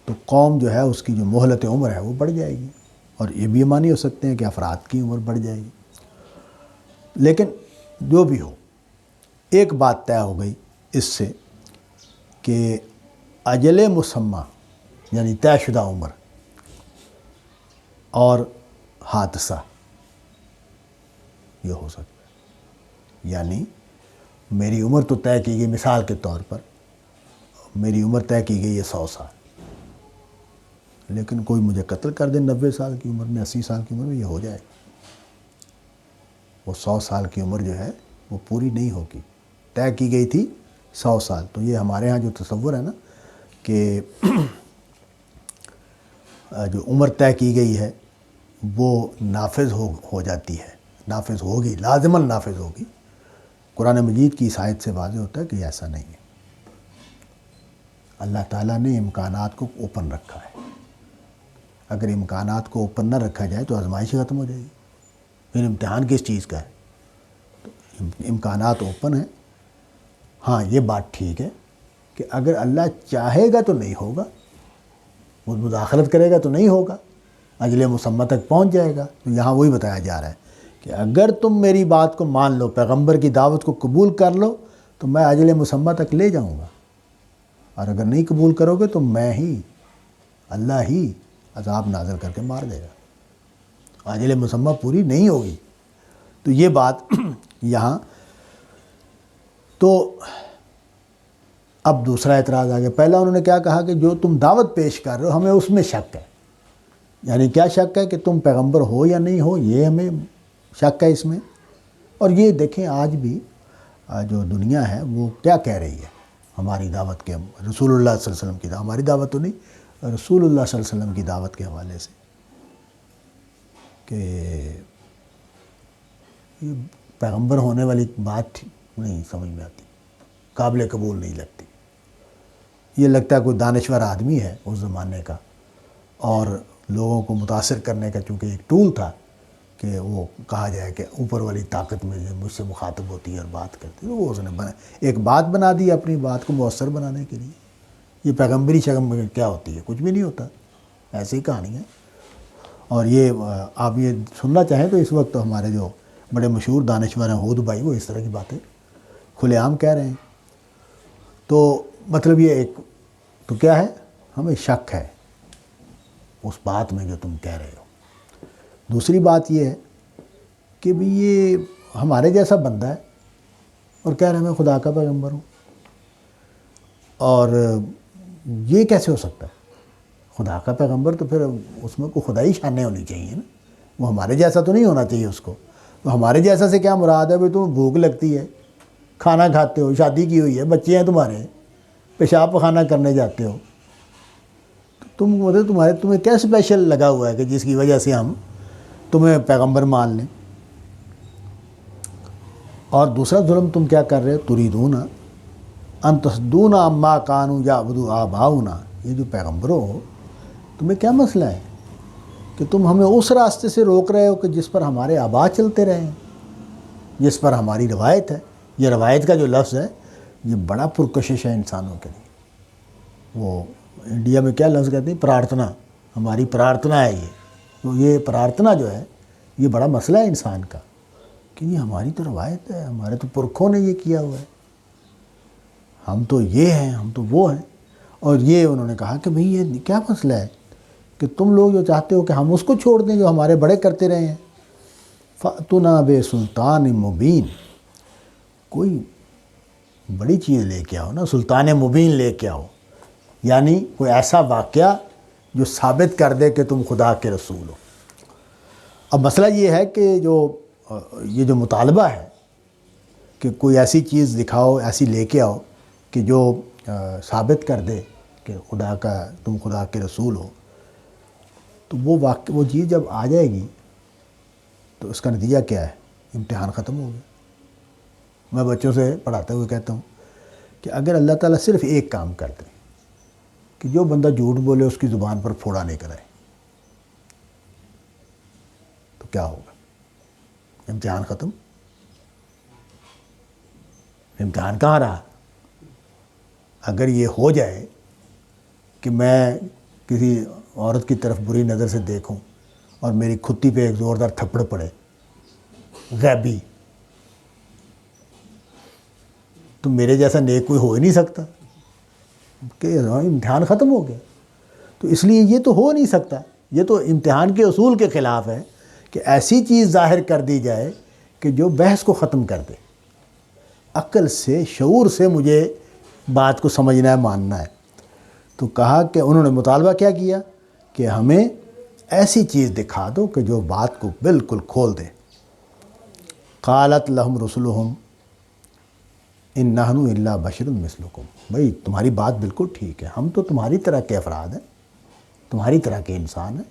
تو قوم جو ہے اس کی جو مہلت عمر ہے وہ بڑھ جائے گی، اور یہ بھی معنی ہو سکتے ہیں کہ افراد کی عمر بڑھ جائے گی۔ لیکن جو بھی ہو، ایک بات طے ہو گئی اس سے کہ اجل مسمی یعنی طے شدہ عمر اور حادثہ یہ ہو سکتا ہے، یعنی میری عمر تو طے کی گئی، مثال کے طور پر میری عمر طے کی گئی ہے 100 سال، لیکن کوئی مجھے قتل کر دے 90 سال کی عمر میں، 80 سال کی عمر میں، یہ ہو جائے، وہ 100 سال کی عمر جو ہے وہ پوری نہیں ہوگی، طے کی گئی تھی 100 سال۔ تو یہ ہمارے ہاں جو تصور ہے نا کہ جو عمر طے کی گئی ہے وہ نافذ ہو جاتی ہے، نافذ ہوگی، لازماً نافذ ہوگی، قرآن مجید کی اس آیت سے واضح ہوتا ہے کہ ایسا نہیں ہے۔ اللہ تعالیٰ نے امکانات کو اوپن رکھا ہے، اگر امکانات کو اوپن نہ رکھا جائے تو آزمائش ختم ہو جائے گی، پھر امتحان کس چیز کا ہے؟ تو امکانات اوپن ہیں۔ ہاں یہ بات ٹھیک ہے کہ اگر اللہ چاہے گا تو نہیں ہوگا، وہ مداخلت کرے گا تو نہیں ہوگا، اجل مسمى تک پہنچ جائے گا۔ تو یہاں وہی بتایا جا رہا ہے کہ اگر تم میری بات کو مان لو، پیغمبر کی دعوت کو قبول کر لو، تو میں اجل مسمى تک لے جاؤں گا، اور اگر نہیں قبول کرو گے تو میں ہی، اللہ ہی عذاب نازل کر کے مار دے گا، اجل مسمى پوری نہیں ہوگی۔ تو یہ بات یہاں تو اب دوسرا اعتراض آ گیا۔ پہلا انہوں نے کیا کہا کہ جو تم دعوت پیش کر رہے ہو ہمیں اس میں شک ہے، یعنی کیا شک ہے کہ تم پیغمبر ہو یا نہیں ہو، یہ ہمیں شک ہے اس میں۔ اور یہ دیکھیں آج بھی جو دنیا ہے وہ کیا کہہ رہی ہے ہماری دعوت کے، رسول اللہ صلی اللہ علیہ وسلم کی دعوت، ہماری دعوت تو نہیں، رسول اللہ صلی اللہ علیہ وسلم کی دعوت کے حوالے سے، کہ یہ پیغمبر ہونے والی بات نہیں سمجھ میں آتی، قابل قبول نہیں لگتی۔ یہ لگتا ہے کوئی دانشور آدمی ہے اس زمانے کا، اور لوگوں کو متاثر کرنے کا چونکہ ایک ٹول تھا کہ وہ کہا جائے کہ اوپر والی طاقت میں جو مجھ سے مخاطب ہوتی ہے اور بات کرتی ہے، وہ اس نے ایک بات بنا دی اپنی بات کو مؤثر بنانے کے لیے۔ یہ پیغمبری شگم کیا ہوتی ہے؟ کچھ بھی نہیں ہوتا، ایسی ہی کہانی ہے۔ اور یہ آپ یہ سننا چاہیں تو اس وقت ہمارے جو بڑے مشہور دانشور ہیں ہود بھائی، وہ اس طرح کی باتیں کھلے عام کہہ رہے ہیں۔ تو مطلب یہ ایک تو کیا ہے، ہمیں شک ہے اس بات میں جو تم کہہ رہے ہو۔ دوسری بات یہ ہے کہ بھی یہ ہمارے جیسا بندہ ہے اور کہہ رہے ہیں میں خدا کا پیغمبر ہوں، اور یہ کیسے ہو سکتا ہے؟ خدا کا پیغمبر تو پھر اس میں کوئی خدائی شانیں ہونی چاہیے نا، وہ ہمارے جیسا تو نہیں ہونا چاہیے اس کو۔ تو ہمارے جیسا سے کیا مراد ہے؟ بھائی تمہیں بھوک لگتی ہے، کھانا کھاتے ہو، شادی کی ہوئی ہے، بچے ہیں تمہارے، پیشاب پخانہ کرنے جاتے ہو، تو تمہیں کیا اسپیشل لگا ہوا ہے کہ جس کی وجہ سے ہم تمہیں پیغمبر مان لیں؟ اور دوسرا ظلم تم کیا کر رہے ہو؟ تریدون ان تصدونا عما کانوا یعبدوا آباؤنا، یہ جو پیغمبروں ہو تمہیں کیا مسئلہ ہے کہ تم ہمیں اس راستے سے روک رہے ہو کہ جس پر ہمارے آبا چلتے رہے ہیں، جس پر ہماری روایت ہے۔ یہ روایت کا جو لفظ ہے یہ بڑا پرکشش ہے انسانوں کے لیے۔ وہ انڈیا میں کیا لفظ کہتے ہیں؟ پرارتھنا، ہماری پرارتھنا ہے یہ۔ تو یہ پرارتھنا جو ہے یہ بڑا مسئلہ ہے انسان کا، کہ یہ ہماری تو روایت ہے، ہمارے تو پرکھوں نے یہ کیا ہوا ہے، ہم تو یہ ہیں، ہم تو وہ ہیں۔ اور یہ انہوں نے کہا کہ بھئی یہ کیا مسئلہ ہے کہ تم لوگ جو چاہتے ہو کہ ہم اس کو چھوڑ دیں جو ہمارے بڑے کرتے رہے ہیں۔ فَأْتُنَا بِسُلْطَانٍ مُبِينٍ، کوئی بڑی چیز لے کے آؤ نا، سلطان مبین لے کے آؤ، یعنی کوئی ایسا واقعہ جو ثابت کر دے کہ تم خدا کے رسول ہو۔ اب مسئلہ یہ ہے کہ یہ جو مطالبہ ہے کہ کوئی ایسی چیز دکھاؤ، ایسی لے کے آؤ کہ جو ثابت کر دے کہ تم خدا کے رسول ہو، تو وہ چیز جب آ جائے گی تو اس کا نتیجہ کیا ہے؟ امتحان ختم ہو گیا۔ میں بچوں سے پڑھاتے ہوئے کہتا ہوں کہ اگر اللہ تعالیٰ صرف ایک کام کر دے کہ جو بندہ جھوٹ بولے اس کی زبان پر پھوڑا نہیں کرائے، تو کیا ہوگا؟ امتحان ختم؟ امتحان کہاں رہا؟ اگر یہ ہو جائے کہ میں کسی عورت کی طرف بری نظر سے دیکھوں اور میری کھتی پہ ایک زوردار تھپڑ پڑے غیبی، تو میرے جیسا نیک کوئی ہو ہی نہیں سکتا، کہ امتحان ختم ہو گیا۔ تو اس لیے یہ تو ہو نہیں سکتا، یہ تو امتحان کے اصول کے خلاف ہے کہ ایسی چیز ظاہر کر دی جائے کہ جو بحث کو ختم کر دے۔ عقل سے، شعور سے مجھے بات کو سمجھنا ہے، ماننا ہے۔ تو کہا کہ انہوں نے مطالبہ کیا کیا کہ ہمیں ایسی چیز دکھا دو کہ جو بات کو بالکل کھول دے۔ قالت لہم رسلہم ان نحن الا بشر مثلکم، بھئی تمہاری بات بالکل ٹھیک ہے، ہم تو تمہاری طرح کے افراد ہیں، تمہاری طرح کے انسان ہیں۔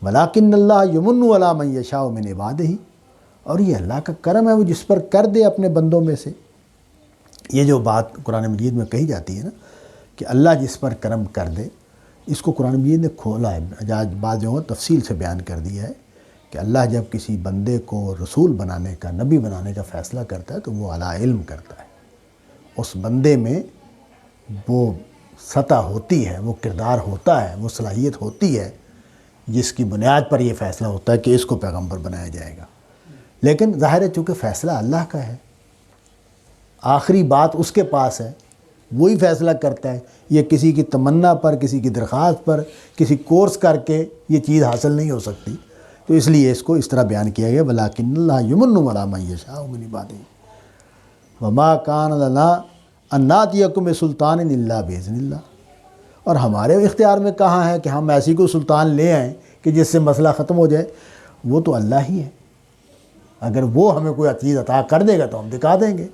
ولیکن اللہ یمن علی من یشاء من عبادہ، اور یہ اللہ کا کرم ہے وہ جس پر کر دے اپنے بندوں میں سے۔ یہ جو بات قرآن مجید میں کہی جاتی ہے نا کہ اللہ جس پر کرم کر دے، اس کو قرآن مجید نے کھولا ہے، بعض جگہوں تفصیل سے بیان کر دیا ہے کہ اللہ جب کسی بندے کو رسول بنانے کا، نبی بنانے کا فیصلہ کرتا ہے تو وہ علی علم کرتا ہے۔ اس بندے میں وہ سطح ہوتی ہے، وہ کردار ہوتا ہے، وہ صلاحیت ہوتی ہے جس کی بنیاد پر یہ فیصلہ ہوتا ہے کہ اس کو پیغمبر بنایا جائے گا۔ لیکن ظاہر ہے چونکہ فیصلہ اللہ کا ہے، آخری بات اس کے پاس ہے، وہی فیصلہ کرتا ہے۔ یہ کسی کی تمنا پر، کسی کی درخواست پر، کسی کورس کر کے یہ چیز حاصل نہیں ہو سکتی، تو اس لیے اس کو اس طرح بیان کیا گیا وَلَٰكِنَّ اللَّهَ يُمَنُّ عَلَىٰ مَن يَشَاءُ مِنْ عِبَادِهِ وَمَا كَانَ لَنَا أَن نَّأْتِيَكُم بِسُلْطَانٍ إِلَّا بِإِذْنِ اللَّهِ، اور ہمارے اختیار میں کہاں ہے کہ ہم ایسی کوئی سلطان لے آئیں کہ جس سے مسئلہ ختم ہو جائے، وہ تو اللہ ہی ہے۔ اگر وہ ہمیں کوئی چیز عطا کر دے گا تو ہم دکھا دیں گے۔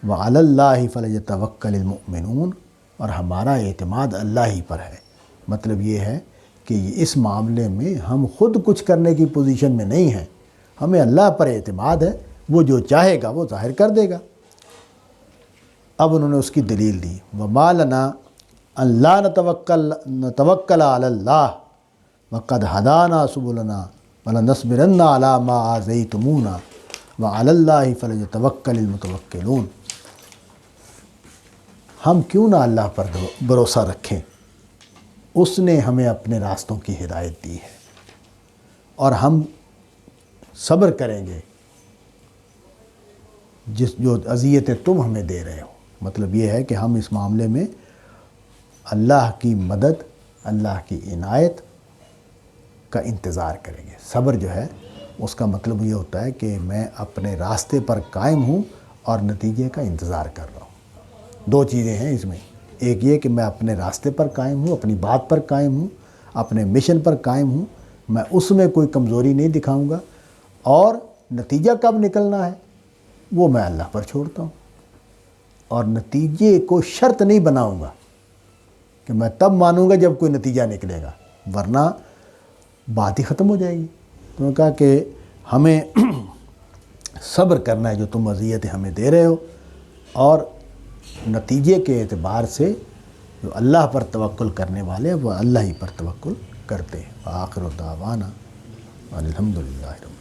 وَعَلَى اللَّهِ فَلْيَتَوَكَّلِ الْمُؤْمِنُونَ، اور ہمارا اعتماد اللہ ہی پر ہے۔ مطلب یہ ہے کہ اس معاملے میں ہم خود کچھ کرنے کی پوزیشن میں نہیں ہیں، ہمیں اللہ پر اعتماد ہے، وہ جو چاہے گا وہ ظاہر کر دے گا۔ اب انہوں نے اس کی دلیل دی، وَمَا لَنَا أَن لَّا نَتَوَكَّلَ عَلَى اللَّهِ وَقَدْ هَدَانَا سُبُلَنَا وَلَنَصْبِرَنَّ عَلَىٰ مَا آذَيْتُمُونَا وَعَلَى اللَّهِ فَلْيَتَوَكَّلِ الْمُتَوَكِّلُونَ، ہم کیوں نہ اللہ پر بھروسہ رکھیں، اس نے ہمیں اپنے راستوں کی ہدایت دی ہے، اور ہم صبر کریں گے جو اذیتیں تم ہمیں دے رہے ہو۔ مطلب یہ ہے کہ ہم اس معاملے میں اللہ کی مدد، اللہ کی عنایت کا انتظار کریں گے۔ صبر جو ہے اس کا مطلب یہ ہوتا ہے کہ میں اپنے راستے پر قائم ہوں اور نتیجے کا انتظار کر رہا ہوں۔ دو چیزیں ہیں اس میں، ایک یہ کہ میں اپنے راستے پر قائم ہوں، اپنی بات پر قائم ہوں، اپنے مشن پر قائم ہوں، میں اس میں کوئی کمزوری نہیں دکھاؤں گا، اور نتیجہ کب نکلنا ہے وہ میں اللہ پر چھوڑتا ہوں، اور نتیجے کو شرط نہیں بناؤں گا کہ میں تب مانوں گا جب کوئی نتیجہ نکلے گا، ورنہ بات ہی ختم ہو جائے گی۔ تو انہوں نے کہا کہ ہمیں صبر کرنا ہے جو تم اذیتیں ہمیں دے رہے ہو، اور نتیجے کے اعتبار سے جو اللہ پر توکل کرنے والے ہیں وہ اللہ ہی پر توکل کرتے ہیں۔ وآخر دعوانا الحمدللہ رب